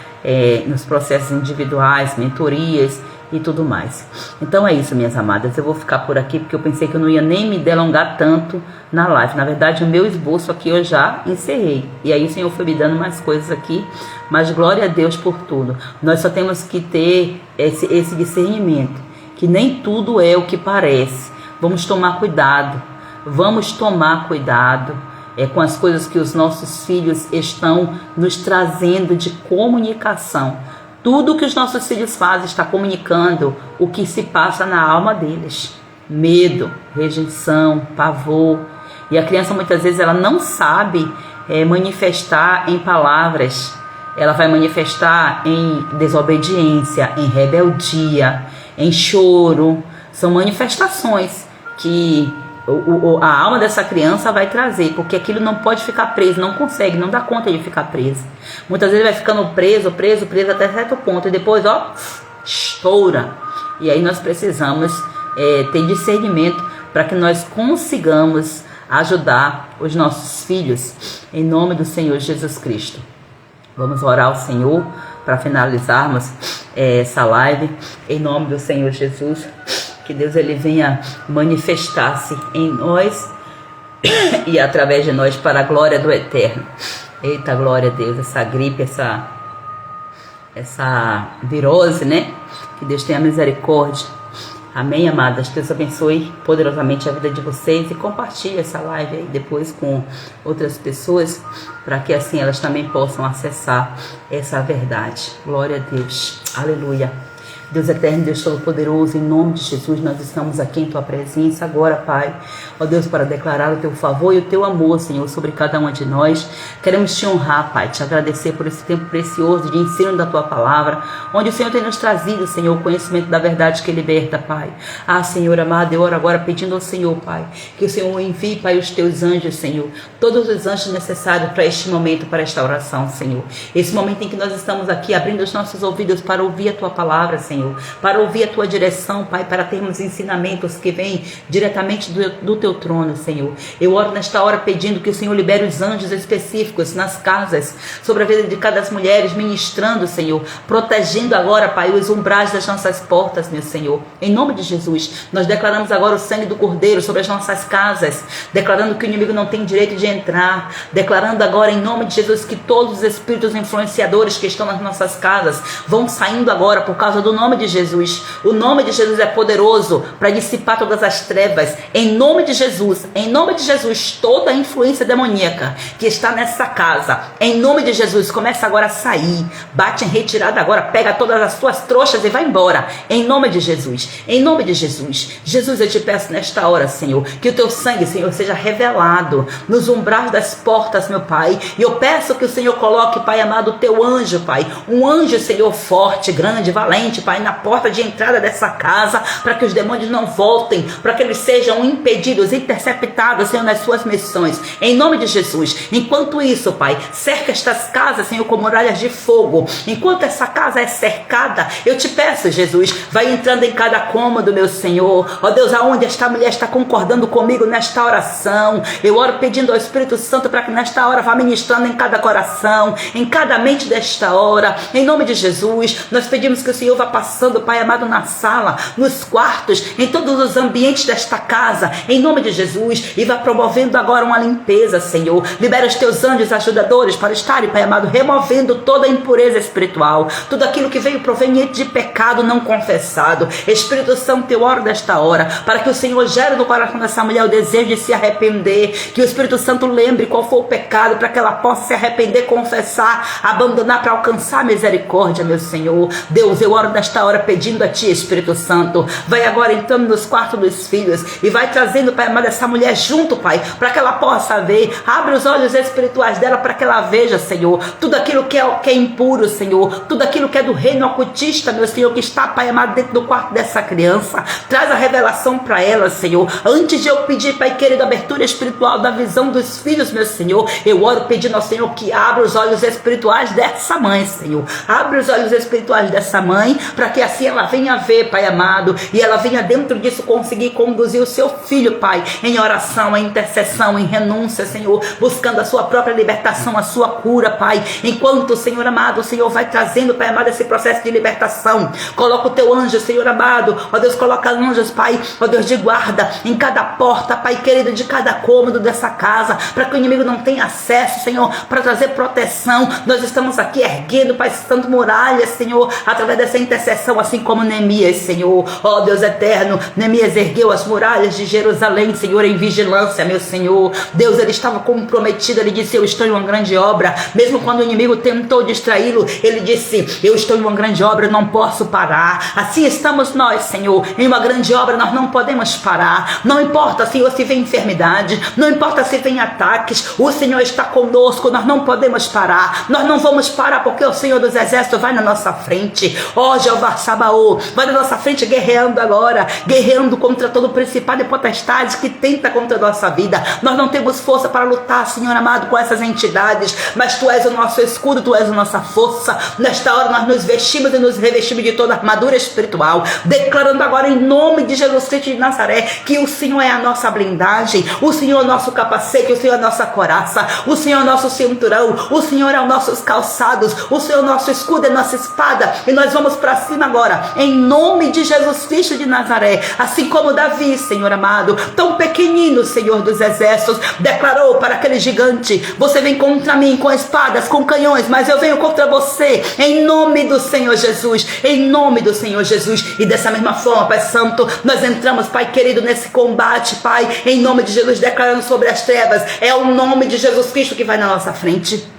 nos processos individuais, mentorias e tudo mais. Então é isso, minhas amadas. Eu vou ficar por aqui porque eu pensei que eu não ia nem me delongar tanto na live. Na verdade, o meu esboço aqui eu já encerrei. E aí o Senhor foi me dando mais coisas aqui. Mas glória a Deus por tudo. Nós só temos que ter esse discernimento. Que nem tudo é o que parece. Vamos tomar cuidado. Vamos tomar cuidado. Com as coisas que os nossos filhos estão nos trazendo de comunicação. Tudo que os nossos filhos fazem está comunicando o que se passa na alma deles. Medo, rejeição, pavor. E a criança muitas vezes ela não sabe manifestar em palavras. Ela vai manifestar em desobediência, em rebeldia, em choro. São manifestações que a alma dessa criança vai trazer, porque aquilo não pode ficar preso, não consegue, não dá conta de ficar preso. Muitas vezes vai ficando preso até certo ponto, e depois, estoura. E aí nós precisamos ter discernimento para que nós consigamos ajudar os nossos filhos, em nome do Senhor Jesus Cristo. Vamos orar ao Senhor para finalizarmos essa live, em nome do Senhor Jesus. Que Deus ele venha manifestar-se em nós e através de nós para a glória do Eterno. Eita, glória a Deus, essa gripe, essa virose, né? Que Deus tenha misericórdia. Amém, amadas? Deus abençoe poderosamente a vida de vocês e compartilhe essa live aí depois com outras pessoas, para que assim elas também possam acessar essa verdade. Glória a Deus. Aleluia. Deus eterno, Deus todo-poderoso, em nome de Jesus, nós estamos aqui em Tua presença agora, Pai. Ó Deus, para declarar o Teu favor e o Teu amor, Senhor, sobre cada uma de nós. Queremos Te honrar, Pai, Te agradecer por esse tempo precioso de ensino da Tua palavra, onde o Senhor tem nos trazido, Senhor, o conhecimento da verdade que liberta, Pai. Senhor amado, eu oro agora pedindo ao Senhor, Pai, que o Senhor envie, Pai, os Teus anjos, Senhor, todos os anjos necessários para este momento, para esta oração, Senhor. Esse momento em que nós estamos aqui abrindo os nossos ouvidos para ouvir a Tua palavra, Senhor. Senhor, para ouvir a tua direção, Pai, para termos ensinamentos que vêm diretamente do teu trono, Senhor. Eu oro nesta hora pedindo que o Senhor libere os anjos específicos nas casas, sobre a vida de cada das mulheres, ministrando, Senhor, protegendo agora, Pai, os umbrais das nossas portas, meu Senhor. Em nome de Jesus, nós declaramos agora o sangue do Cordeiro sobre as nossas casas, declarando que o inimigo não tem direito de entrar, declarando agora em nome de Jesus que todos os espíritos influenciadores que estão nas nossas casas vão saindo agora por causa do nome de Jesus. O nome de Jesus é poderoso para dissipar todas as trevas. Em nome de Jesus, toda a influência demoníaca que está nessa casa, em nome de Jesus, começa agora a sair, bate em retirada agora, pega todas as suas trouxas e vai embora, em nome de Jesus, em nome de Jesus. Jesus, eu te peço nesta hora, Senhor, que o teu sangue, Senhor, seja revelado nos umbrais das portas, meu Pai, e eu peço que o Senhor coloque, Pai amado, o teu anjo, Pai, um anjo, Senhor, forte, grande, valente, Pai, na porta de entrada dessa casa, para que os demônios não voltem, para que eles sejam impedidos, interceptados, Senhor, nas suas missões, em nome de Jesus. Enquanto isso, Pai, cerca estas casas, Senhor, com muralhas de fogo. Enquanto essa casa é cercada, eu te peço, Jesus, vai entrando em cada cômodo, meu Senhor. Ó Deus, aonde esta mulher está concordando comigo nesta oração, eu oro pedindo ao Espírito Santo para que nesta hora vá ministrando em cada coração, em cada mente desta hora, em nome de Jesus. Nós pedimos que o Senhor vá passando, Pai amado, na sala, nos quartos, em todos os ambientes desta casa, em nome de Jesus, e vá promovendo agora uma limpeza, Senhor. Libera os teus anjos ajudadores para estarem, Pai amado, removendo toda a impureza espiritual, tudo aquilo que veio proveniente de pecado não confessado. Espírito Santo, eu oro desta hora para que o Senhor gere no coração dessa mulher o desejo de se arrepender, que o Espírito Santo lembre qual foi o pecado, para que ela possa se arrepender, confessar, abandonar para alcançar misericórdia, meu Senhor. Deus, eu oro desta hora pedindo a Ti, Espírito Santo, vai agora entrando nos quartos dos filhos e vai trazendo, Pai amado, essa mulher junto, Pai, para que ela possa ver. Abre os olhos espirituais dela para que ela veja, Senhor, tudo aquilo que é impuro, Senhor, tudo aquilo que é do reino ocultista, meu Senhor, que está, Pai amado, dentro do quarto dessa criança. Traz a revelação para ela, Senhor. Antes de eu pedir, Pai querido, a abertura espiritual da visão dos filhos, meu Senhor, eu oro pedindo ao Senhor que abra os olhos espirituais dessa mãe, Senhor. Abre os olhos espirituais dessa mãe, para que assim ela venha ver, Pai amado, e ela venha dentro disso conseguir conduzir o seu filho, Pai, em oração, em intercessão, em renúncia, Senhor, buscando a sua própria libertação, a sua cura, Pai. Enquanto, Senhor amado, o Senhor vai trazendo, Pai amado, esse processo de libertação, coloca o teu anjo, Senhor amado, ó Deus, coloca anjos, Pai, ó Deus, de guarda em cada porta, Pai querido, de cada cômodo dessa casa, para que o inimigo não tenha acesso, Senhor, para trazer proteção. Nós estamos aqui erguendo, Pai Santo, muralhas, Senhor, através dessa intercessão, assim como Neemias, Senhor, ó Deus eterno. Neemias ergueu as muralhas de Jerusalém, Senhor, em vigilância, meu Senhor. Deus, ele estava comprometido, ele disse, eu estou em uma grande obra. Mesmo quando o inimigo tentou distraí-lo, ele disse, eu estou em uma grande obra, eu não posso parar. Assim estamos nós, Senhor, em uma grande obra, nós não podemos parar. Não importa, Senhor, se vem enfermidade, não importa se vem ataques, o Senhor está conosco, nós não podemos parar. Nós não vamos parar porque o Senhor dos Exércitos vai na nossa frente. Ó Jeová Sabaô, vai na nossa frente guerreando agora, guerreando contra todo principado e potestade que tenta contra a nossa vida. Nós não temos força para lutar, Senhor amado, com essas entidades, mas Tu és o nosso escudo, Tu és a nossa força. Nesta hora nós nos vestimos e nos revestimos de toda a armadura espiritual, declarando agora em nome de Jesus Cristo de Nazaré que o Senhor é a nossa blindagem, o Senhor é o nosso capacete, o Senhor é a nossa coraça, o Senhor é o nosso cinturão, o Senhor é os nossos calçados, o Senhor é o nosso escudo, é a nossa espada, e nós vamos para cima agora, em nome de Jesus Cristo de Nazaré. Assim como Davi, Senhor amado, tão pequenino, Senhor dos Exércitos, declarou para aquele gigante, você vem contra mim com espadas, com canhões, mas eu venho contra você, em nome do Senhor Jesus, em nome do Senhor Jesus. E dessa mesma forma, Pai Santo, nós entramos, Pai querido, nesse combate, Pai, em nome de Jesus, declarando sobre as trevas, é o nome de Jesus Cristo que vai na nossa frente.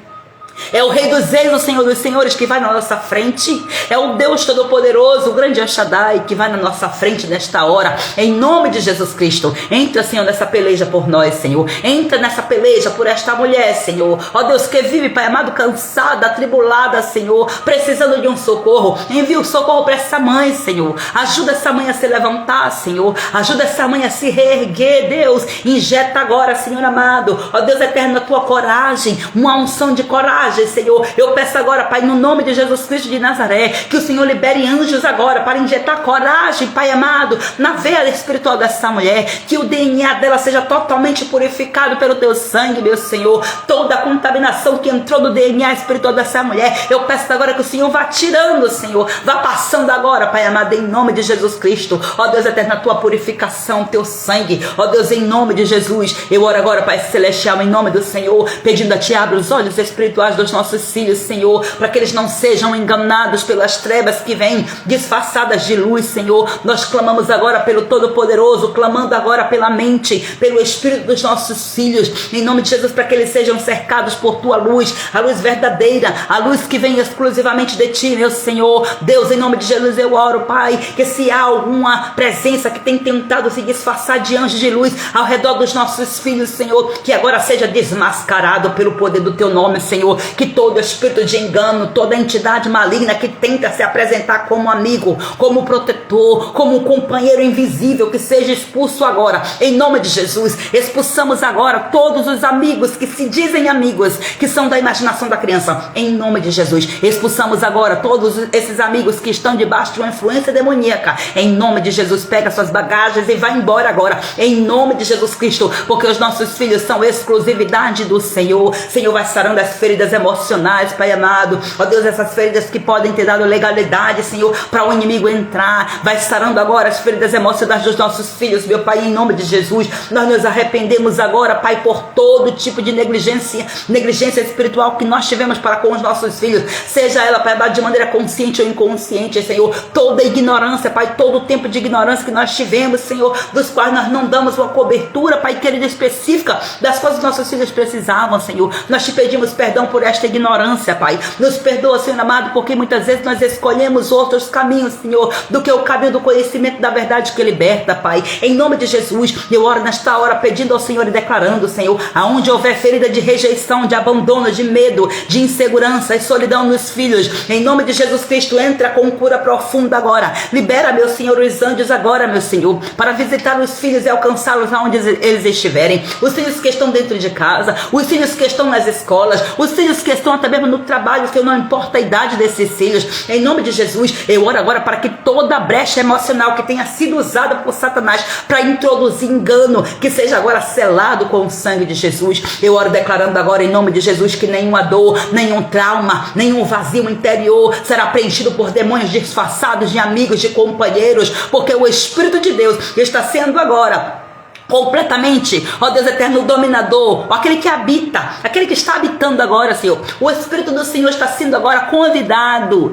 É o Rei dos Reis, o Senhor dos Senhores que vai na nossa frente. É o Deus Todo-Poderoso, o grande El Shaddai, que vai na nossa frente nesta hora. Em nome de Jesus Cristo, entra, Senhor, nessa peleja por nós, Senhor. Entra nessa peleja por esta mulher, Senhor. Ó Deus, que vive, Pai amado, cansada, atribulada, Senhor, precisando de um socorro. Envia o socorro para essa mãe, Senhor. Ajuda essa mãe a se levantar, Senhor. Ajuda essa mãe a se reerguer, Deus. Injeta agora, Senhor amado, ó Deus eterno, a tua coragem, uma unção de coragem coragem, Senhor. Eu peço agora, Pai, no nome de Jesus Cristo de Nazaré, que o Senhor libere anjos agora para injetar coragem, Pai amado, na veia espiritual dessa mulher, que o DNA dela seja totalmente purificado pelo teu sangue, meu Senhor. Toda a contaminação que entrou no DNA espiritual dessa mulher, eu peço agora que o Senhor vá tirando, Senhor, vá passando agora, Pai amado, em nome de Jesus Cristo. Ó Deus eterno, a tua purificação, teu sangue, ó Deus, em nome de Jesus, eu oro agora, Pai celestial, em nome do Senhor, pedindo a Ti, abre os olhos espirituais dos nossos filhos, Senhor, para que eles não sejam enganados pelas trevas que vêm disfarçadas de luz, Senhor. Nós clamamos agora pelo Todo-Poderoso, clamando agora pela mente, pelo Espírito dos nossos filhos, em nome de Jesus, para que eles sejam cercados por Tua luz, a luz verdadeira, a luz que vem exclusivamente de Ti, meu Senhor. Deus, em nome de Jesus, eu oro, Pai, que se há alguma presença que tem tentado se disfarçar de anjos de luz ao redor dos nossos filhos, Senhor, que agora seja desmascarado pelo poder do Teu nome, Senhor. Que todo espírito de engano, toda entidade maligna que tenta se apresentar como amigo, como protetor, como um companheiro invisível, que seja expulso agora, em nome de Jesus. Expulsamos agora todos os amigos que se dizem amigos, que são da imaginação da criança, em nome de Jesus. Expulsamos agora todos esses amigos que estão debaixo de uma influência demoníaca, em nome de Jesus. Pega suas bagagens e vai embora agora, em nome de Jesus Cristo, porque os nossos filhos são exclusividade do Senhor. Senhor, vai sarando as feridas emocionais, Pai amado, ó Deus, essas feridas que podem ter dado legalidade, Senhor, para o inimigo entrar. Vai sarando agora as feridas emocionais dos nossos filhos, meu Pai, em nome de Jesus. Nós nos arrependemos agora, Pai, por todo tipo de negligência espiritual que nós tivemos para com os nossos filhos, seja ela, Pai amado, de maneira consciente ou inconsciente, Senhor. Toda ignorância, Pai, todo o tempo de ignorância que nós tivemos, Senhor, dos quais nós não damos uma cobertura, Pai querido, específica das coisas que nossos filhos precisavam, Senhor. Nós te pedimos perdão por esta ignorância, Pai. Nos perdoa, Senhor amado, porque muitas vezes nós escolhemos outros caminhos, Senhor, do que o caminho do conhecimento da verdade que liberta, Pai. Em nome de Jesus, eu oro nesta hora pedindo ao Senhor e declarando, Senhor, aonde houver ferida de rejeição, de abandono, de medo, de insegurança e solidão nos filhos, em nome de Jesus Cristo, entra com cura profunda agora. Libera, meu Senhor, os anjos agora, meu Senhor, para visitar os filhos e alcançá-los aonde eles estiverem. Os filhos que estão dentro de casa, os filhos que estão nas escolas, os filhos que estão até mesmo no trabalho, que não importa a idade desses filhos, em nome de Jesus, eu oro agora para que toda brecha emocional que tenha sido usada por Satanás para introduzir engano, que seja agora selado com o sangue de Jesus. Eu oro declarando agora em nome de Jesus que nenhuma dor, nenhum trauma, nenhum vazio interior será preenchido por demônios disfarçados de amigos, de companheiros, porque o Espírito de Deus está sendo agora completamente, ó Deus eterno, o dominador, aquele que habita, aquele que está habitando agora, Senhor. O Espírito do Senhor está sendo agora convidado,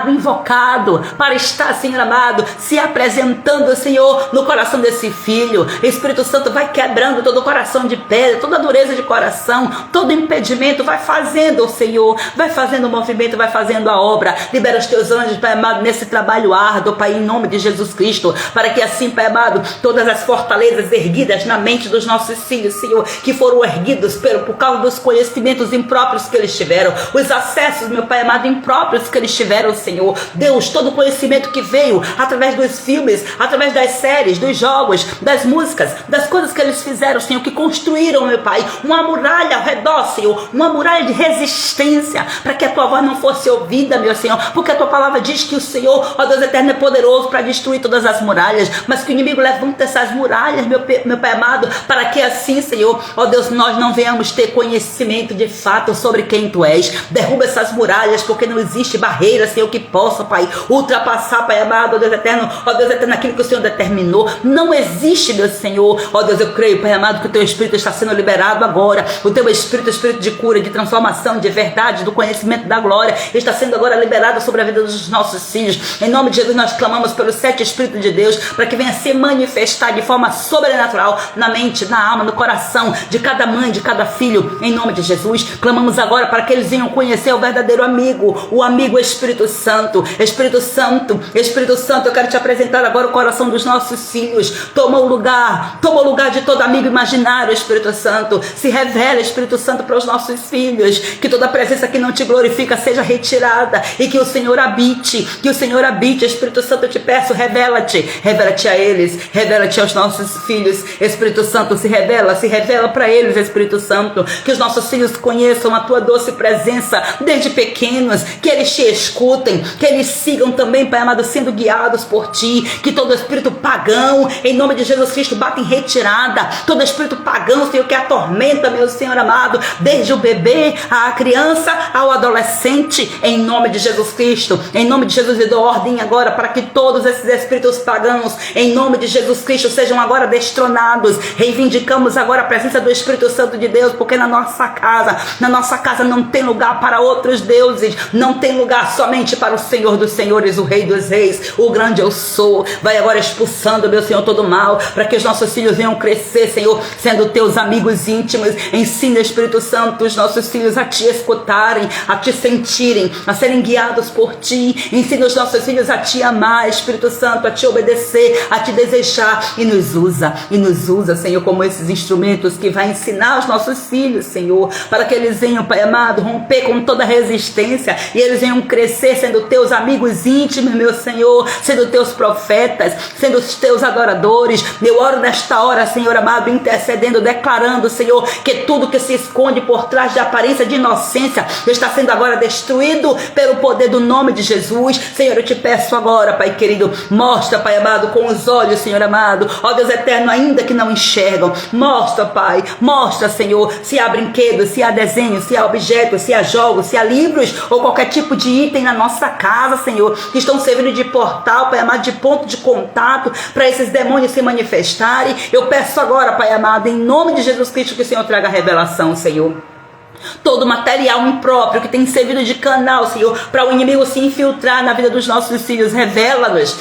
invocado para estar, Senhor amado, se apresentando, Senhor, no coração desse filho. Espírito Santo vai quebrando todo o coração de pedra, toda a dureza de coração, todo impedimento, vai fazendo, Senhor, vai fazendo o movimento, vai fazendo a obra. Libera os teus anjos, Pai amado, nesse trabalho árduo, Pai, em nome de Jesus Cristo, para que assim, Pai amado, todas as fortalezas erguidas na mente dos nossos filhos, Senhor, que foram erguidos por causa dos conhecimentos impróprios que eles tiveram, os acessos, meu Pai amado, impróprios que eles tiveram, Senhor. Deus, todo o conhecimento que veio através dos filmes, através das séries, dos jogos, das músicas, das coisas que eles fizeram, Senhor, que construíram, meu Pai, uma muralha ao redor, Senhor, uma muralha de resistência, para que a tua voz não fosse ouvida, meu Senhor, porque a tua palavra diz que o Senhor, ó Deus eterno, é poderoso para destruir todas as muralhas, mas que o inimigo levanta essas muralhas, meu Pai amado, para que assim, Senhor, ó Deus, nós não venhamos ter conhecimento de fato sobre quem Tu és. Derruba essas muralhas, porque não existe barreira, Senhor, que possa, Pai, ultrapassar, Pai amado, ó Deus eterno, aquilo que o Senhor determinou. Não existe, meu Senhor, ó Deus, eu creio, Pai amado, que o Teu Espírito está sendo liberado agora. O Teu Espírito, Espírito de cura, de transformação, de verdade, do conhecimento da glória, está sendo agora liberado sobre a vida dos nossos filhos. Em nome de Jesus, nós clamamos pelos 7 Espíritos de Deus, para que venha se manifestar de forma sobrenatural na mente, na alma, no coração de cada mãe, de cada filho, em nome de Jesus. Clamamos agora para que eles venham conhecer o verdadeiro amigo, o amigo Espírito Santo. Espírito Santo, Espírito Santo, eu quero te apresentar agora o coração dos nossos filhos. Toma o lugar de todo amigo imaginário, Espírito Santo. Se revela, Espírito Santo, para os nossos filhos, que toda presença que não te glorifica seja retirada e que o Senhor habite, Espírito Santo, eu te peço, revela-te a eles, revela-te aos nossos filhos. Espírito Santo, se revela para eles, Espírito Santo, que os nossos filhos conheçam a tua doce presença desde pequenos, que eles te escutem, que eles sigam também, Pai amado, sendo guiados por ti, que todo espírito pagão, em nome de Jesus Cristo, bata em retirada, todo espírito pagão, Senhor, que atormenta, meu Senhor amado, desde o bebê, a criança, ao adolescente, em nome de Jesus Cristo, em nome de Jesus, eu dou ordem agora para que todos esses espíritos pagãos, em nome de Jesus Cristo, sejam agora destronados. Reivindicamos agora a presença do Espírito Santo de Deus, porque na nossa casa não tem lugar para outros deuses, não tem lugar somente para o Senhor dos Senhores, o Rei dos Reis, o grande eu sou. Vai agora expulsando, meu Senhor, todo mal, para que os nossos filhos venham crescer, Senhor, sendo teus amigos íntimos. Ensina, Espírito Santo, os nossos filhos a te escutarem, a te sentirem, a serem guiados por ti. Ensina os nossos filhos a te amar, Espírito Santo, a te obedecer, a te desejar, e nos usa, Senhor, como esses instrumentos que vai ensinar os nossos filhos, Senhor, para que eles venham, Pai amado, romper com toda resistência, e eles venham crescer sendo teus amigos íntimos, meu Senhor, sendo teus profetas, sendo os teus adoradores. Eu oro nesta hora, Senhor amado, intercedendo, declarando, Senhor, que tudo que se esconde por trás de aparência de inocência está sendo agora destruído pelo poder do nome de Jesus. Senhor, eu te peço agora, Pai querido, mostra, Pai amado, com os olhos, Senhor amado, ó Deus eterno, ainda que não enxergam, mostra, Pai, mostra, Senhor, se há brinquedos, se há desenhos, se há objetos, se há jogos, se há livros ou qualquer tipo de item na nossa casa, Senhor, que estão servindo de portal, Pai amado, de ponto de contato para esses demônios se manifestarem. Eu peço agora, Pai amado, em nome de Jesus Cristo, que o Senhor traga revelação, Senhor. Todo material impróprio que tem servido de canal, Senhor, para o inimigo se infiltrar na vida dos nossos filhos, revela-nos,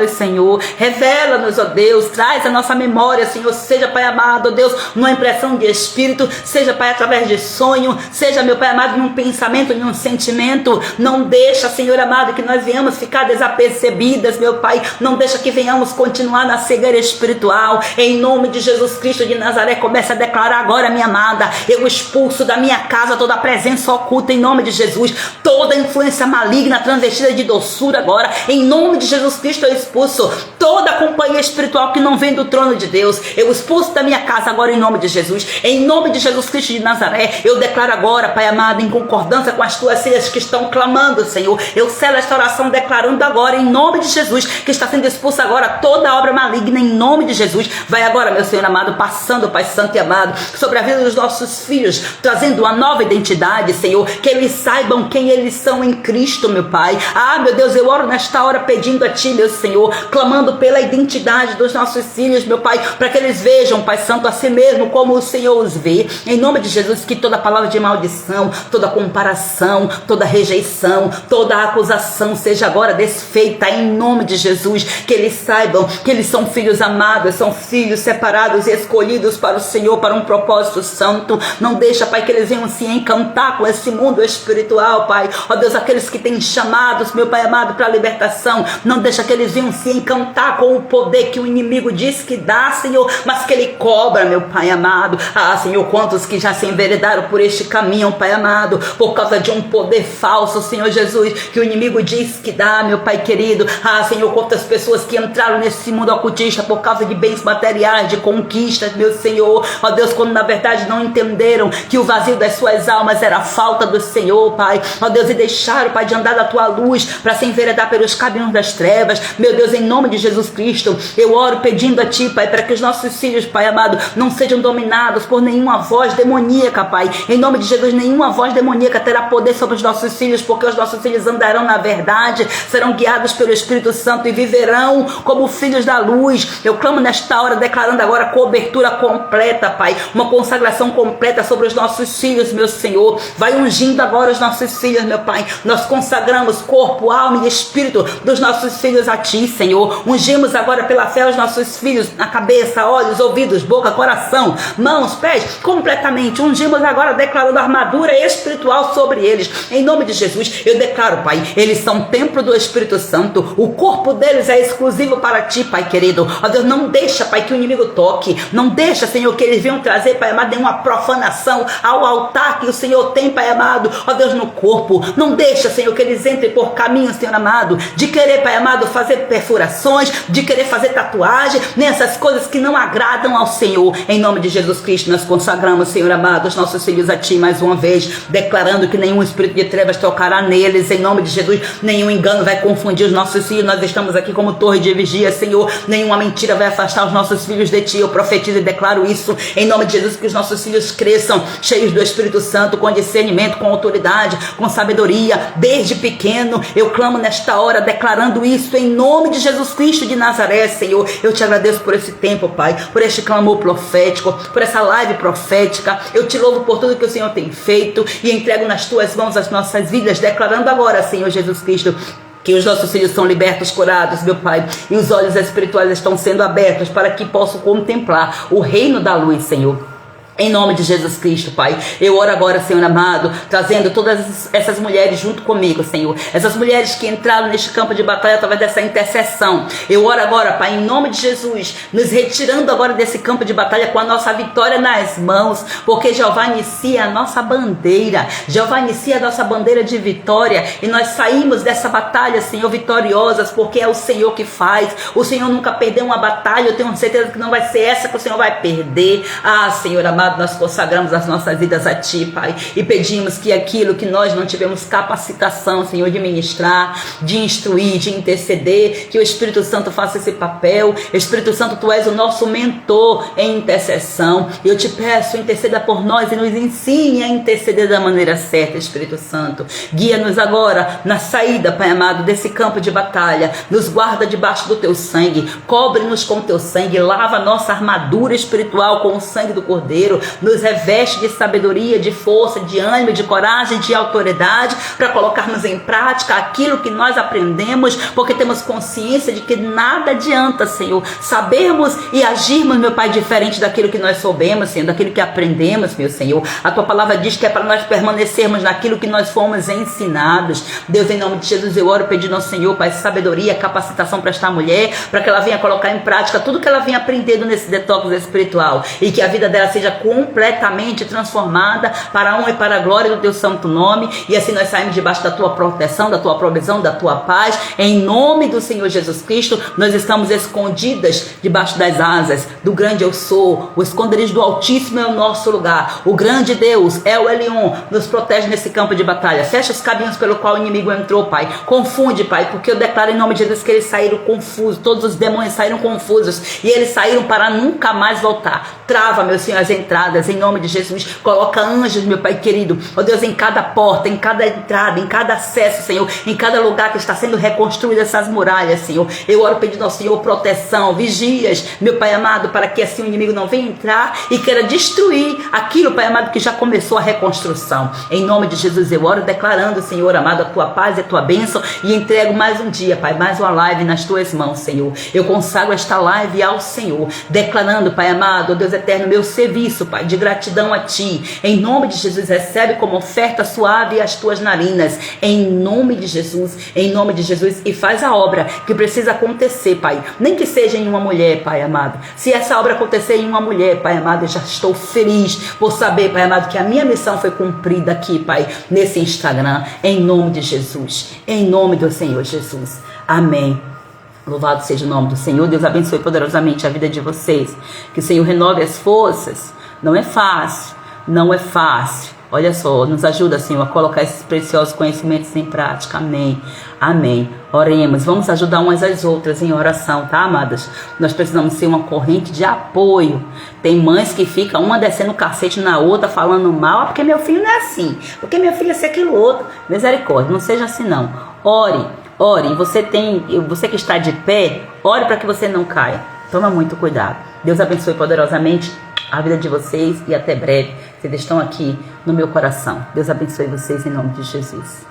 Senhor, revela-nos, ó Deus, traz a nossa memória, Senhor, seja, Pai amado, ó Deus, numa impressão de espírito, seja, Pai, através de sonho, seja, meu Pai amado, num pensamento, num sentimento. Não deixa, Senhor amado, que nós venhamos ficar desapercebidas, meu Pai, não deixa que venhamos continuar na cegueira espiritual. Em nome de Jesus Cristo de Nazaré, comece a declarar agora, minha amada, eu expulso da minha casa toda a presença oculta em nome de Jesus, toda influência maligna transvestida de doçura agora, em nome de Jesus Cristo eu expulso toda a companhia espiritual que não vem do trono de Deus, eu expulso da minha casa agora em nome de Jesus, em nome de Jesus Cristo de Nazaré. Eu declaro agora, Pai amado, em concordância com as tuas filhas que estão clamando, Senhor, eu selo esta oração declarando agora em nome de Jesus que está sendo expulsa agora toda obra maligna em nome de Jesus. Vai agora, meu Senhor amado, passando, Pai santo e amado, sobre a vida dos nossos filhos, trazendo uma nova identidade, Senhor, que eles saibam quem eles são em Cristo, meu Pai. Ah, meu Deus, eu oro nesta hora pedindo a Ti, meu Senhor, clamando pela identidade dos nossos filhos, meu Pai, para que eles vejam, Pai Santo, a si mesmo como o Senhor os vê. Em nome de Jesus, que toda palavra de maldição, toda comparação, toda rejeição, toda acusação seja agora desfeita em nome de Jesus, que eles saibam que eles são filhos amados, são filhos separados e escolhidos para o Senhor, para um propósito santo. Não deixa, Pai, que eles venham se encantar com esse mundo espiritual, Pai. Ó Deus, aqueles que têm chamados, meu Pai amado, para a libertação, não deixa que eles venham se encantar com o poder que o inimigo diz que dá, Senhor, mas que ele cobra, meu Pai amado. Ah, Senhor, quantos que já se enveredaram por este caminho, Pai amado, por causa de um poder falso, Senhor Jesus, que o inimigo diz que dá, meu Pai querido. Ah, Senhor, quantas pessoas que entraram nesse mundo ocultista por causa de bens materiais, de conquistas, meu Senhor. Ó Deus, quando na verdade não entenderam que o vazio das suas almas era a falta do Senhor, Pai. Ó Deus, e deixaram, Pai, de andar da Tua luz para se enveredar pelos caminhos das trevas. Meu Deus, em nome de Jesus Cristo, eu oro pedindo a Ti, Pai, para que os nossos filhos, Pai amado, não sejam dominados por nenhuma voz demoníaca, Pai. Em nome de Jesus, nenhuma voz demoníaca terá poder sobre os nossos filhos, porque os nossos filhos andarão na verdade, serão guiados pelo Espírito Santo e viverão como filhos da luz. Eu clamo nesta hora, declarando agora cobertura completa, Pai, uma consagração completa sobre os nossos filhos, meu Senhor. Vai ungindo agora os nossos filhos, meu Pai. Nós consagramos corpo, alma e espírito dos nossos filhos a Ti, Senhor. Ungimos agora pela fé os nossos filhos na cabeça, olhos, ouvidos, boca, coração, mãos, pés, completamente. Ungimos agora declarando armadura espiritual sobre eles. Em nome de Jesus, eu declaro, Pai, eles são templo do Espírito Santo. O corpo deles é exclusivo para Ti, Pai querido. Ó Deus, não deixa, Pai, que o inimigo toque. Não deixa, Senhor, que eles venham trazer, Pai amado, nenhuma profanação ao altar que o Senhor tem, Pai amado, ó Deus, no corpo. Não deixa, Senhor, que eles entrem por caminhos, Senhor amado, de querer, Pai amado, fazer perfurações, de querer fazer tatuagem, nessas coisas que não agradam ao Senhor. Em nome de Jesus Cristo, nós consagramos, Senhor amado, os nossos filhos a Ti mais uma vez, declarando que nenhum espírito de trevas tocará neles, em nome de Jesus. Nenhum engano vai confundir os nossos filhos. Nós estamos aqui como torre de vigia, Senhor. Nenhuma mentira vai afastar os nossos filhos de Ti. Eu profetizo e declaro isso em nome de Jesus, que os nossos filhos cresçam cheios do Espírito Santo, com discernimento, com autoridade, com sabedoria, desde pequeno. Eu clamo nesta hora, declarando isso em nome de Jesus Cristo de Nazaré, Senhor. Eu Te agradeço por esse tempo, Pai, por este clamor profético, por essa live profética. Eu Te louvo por tudo que o Senhor tem feito e entrego nas Tuas mãos as nossas vidas, declarando agora, Senhor Jesus Cristo, que os nossos filhos são libertos, curados, meu Pai, e os olhos espirituais estão sendo abertos para que possam contemplar o reino da luz, Senhor. Em nome de Jesus Cristo, Pai, eu oro agora, Senhor amado, trazendo todas essas mulheres junto comigo, Senhor. Essas mulheres que entraram neste campo de batalha através dessa intercessão. Eu oro agora, Pai, em nome de Jesus, nos retirando agora desse campo de batalha com a nossa vitória nas mãos, porque Jeová inicia a nossa bandeira. Jeová inicia a nossa bandeira de vitória e nós saímos dessa batalha, Senhor, vitoriosas, porque é o Senhor que faz. O Senhor nunca perdeu uma batalha. Eu tenho certeza que não vai ser essa que o Senhor vai perder. Ah, Senhor amado, nós consagramos as nossas vidas a Ti, Pai, e pedimos que aquilo que nós não tivemos capacitação, Senhor, de ministrar, de instruir, de interceder, que o Espírito Santo faça esse papel. Espírito Santo, Tu és o nosso mentor em intercessão, e eu Te peço, interceda por nós e nos ensine a interceder da maneira certa, Espírito Santo. Guia-nos agora na saída, Pai amado, desse campo de batalha. Nos guarda debaixo do Teu sangue, cobre-nos com Teu sangue, lava nossa armadura espiritual com o sangue do Cordeiro. Nos reveste de sabedoria, de força, de ânimo, de coragem, de autoridade, para colocarmos em prática aquilo que nós aprendemos, porque temos consciência de que nada adianta, Senhor, sabermos e agirmos, meu Pai, diferente daquilo que nós soubemos, Senhor, daquilo que aprendemos, meu Senhor. A Tua palavra diz que é para nós permanecermos naquilo que nós fomos ensinados. Deus, em nome de Jesus, eu oro pedindo ao Senhor, Pai, sabedoria, capacitação para esta mulher, para que ela venha colocar em prática tudo que ela venha aprendendo nesse detox espiritual, e que a vida dela seja completamente transformada para a honra e para a glória do Teu santo nome. E assim nós saímos debaixo da Tua proteção, da Tua provisão, da Tua paz, em nome do Senhor Jesus Cristo. Nós estamos escondidas debaixo das asas do grande eu sou. O esconderijo do Altíssimo é o nosso lugar. O grande Deus é o Elion, nos protege nesse campo de batalha. Fecha os caminhos pelo qual o inimigo entrou, Pai. Confunde, Pai, porque eu declaro em nome de Jesus que eles saíram confusos. Todos os demônios saíram confusos e eles saíram para nunca mais voltar. Trava, meu Senhor, as entradas, em nome de Jesus. Coloca anjos, meu Pai querido, ó Deus, em cada porta, em cada entrada, em cada acesso, Senhor, em cada lugar que está sendo reconstruída essas muralhas, Senhor. Eu oro pedindo ao Senhor proteção, vigias, meu Pai amado, para que assim o inimigo não venha entrar e queira destruir aquilo, Pai amado, que já começou a reconstrução. Em nome de Jesus eu oro declarando, Senhor amado, a Tua paz e a Tua bênção, e entrego mais um dia, Pai, mais uma live nas Tuas mãos, Senhor. Eu consagro esta live ao Senhor, declarando, Pai amado, ó Deus eterno, meu serviço, Pai, de gratidão a Ti. Em nome de Jesus, recebe como oferta suave as Tuas narinas, em nome de Jesus, e faz a obra que precisa acontecer, Pai, nem que seja em uma mulher, Pai amado. Se essa obra acontecer em uma mulher, Pai amado, eu já estou feliz por saber, Pai amado, que a minha missão foi cumprida aqui, Pai, nesse Instagram, em nome de Jesus, em nome do Senhor Jesus, amém. Louvado seja o nome do Senhor. Deus abençoe poderosamente a vida de vocês, que o Senhor renove as forças. Não é fácil, não é fácil. Olha só, nos ajuda, Senhor, a colocar esses preciosos conhecimentos em prática. Amém, amém. Oremos, vamos ajudar umas às outras em oração, tá, amadas? Nós precisamos ser uma corrente de apoio. Tem mães que ficam uma descendo o cacete na outra, falando mal, porque meu filho não é assim, porque minha filha é assim, aquilo outro. Misericórdia, não seja assim não. Ore, você que está de pé, ore para que você não caia. Toma muito cuidado. Deus abençoe poderosamente a vida de vocês e até breve. Vocês estão aqui no meu coração. Deus abençoe vocês em nome de Jesus.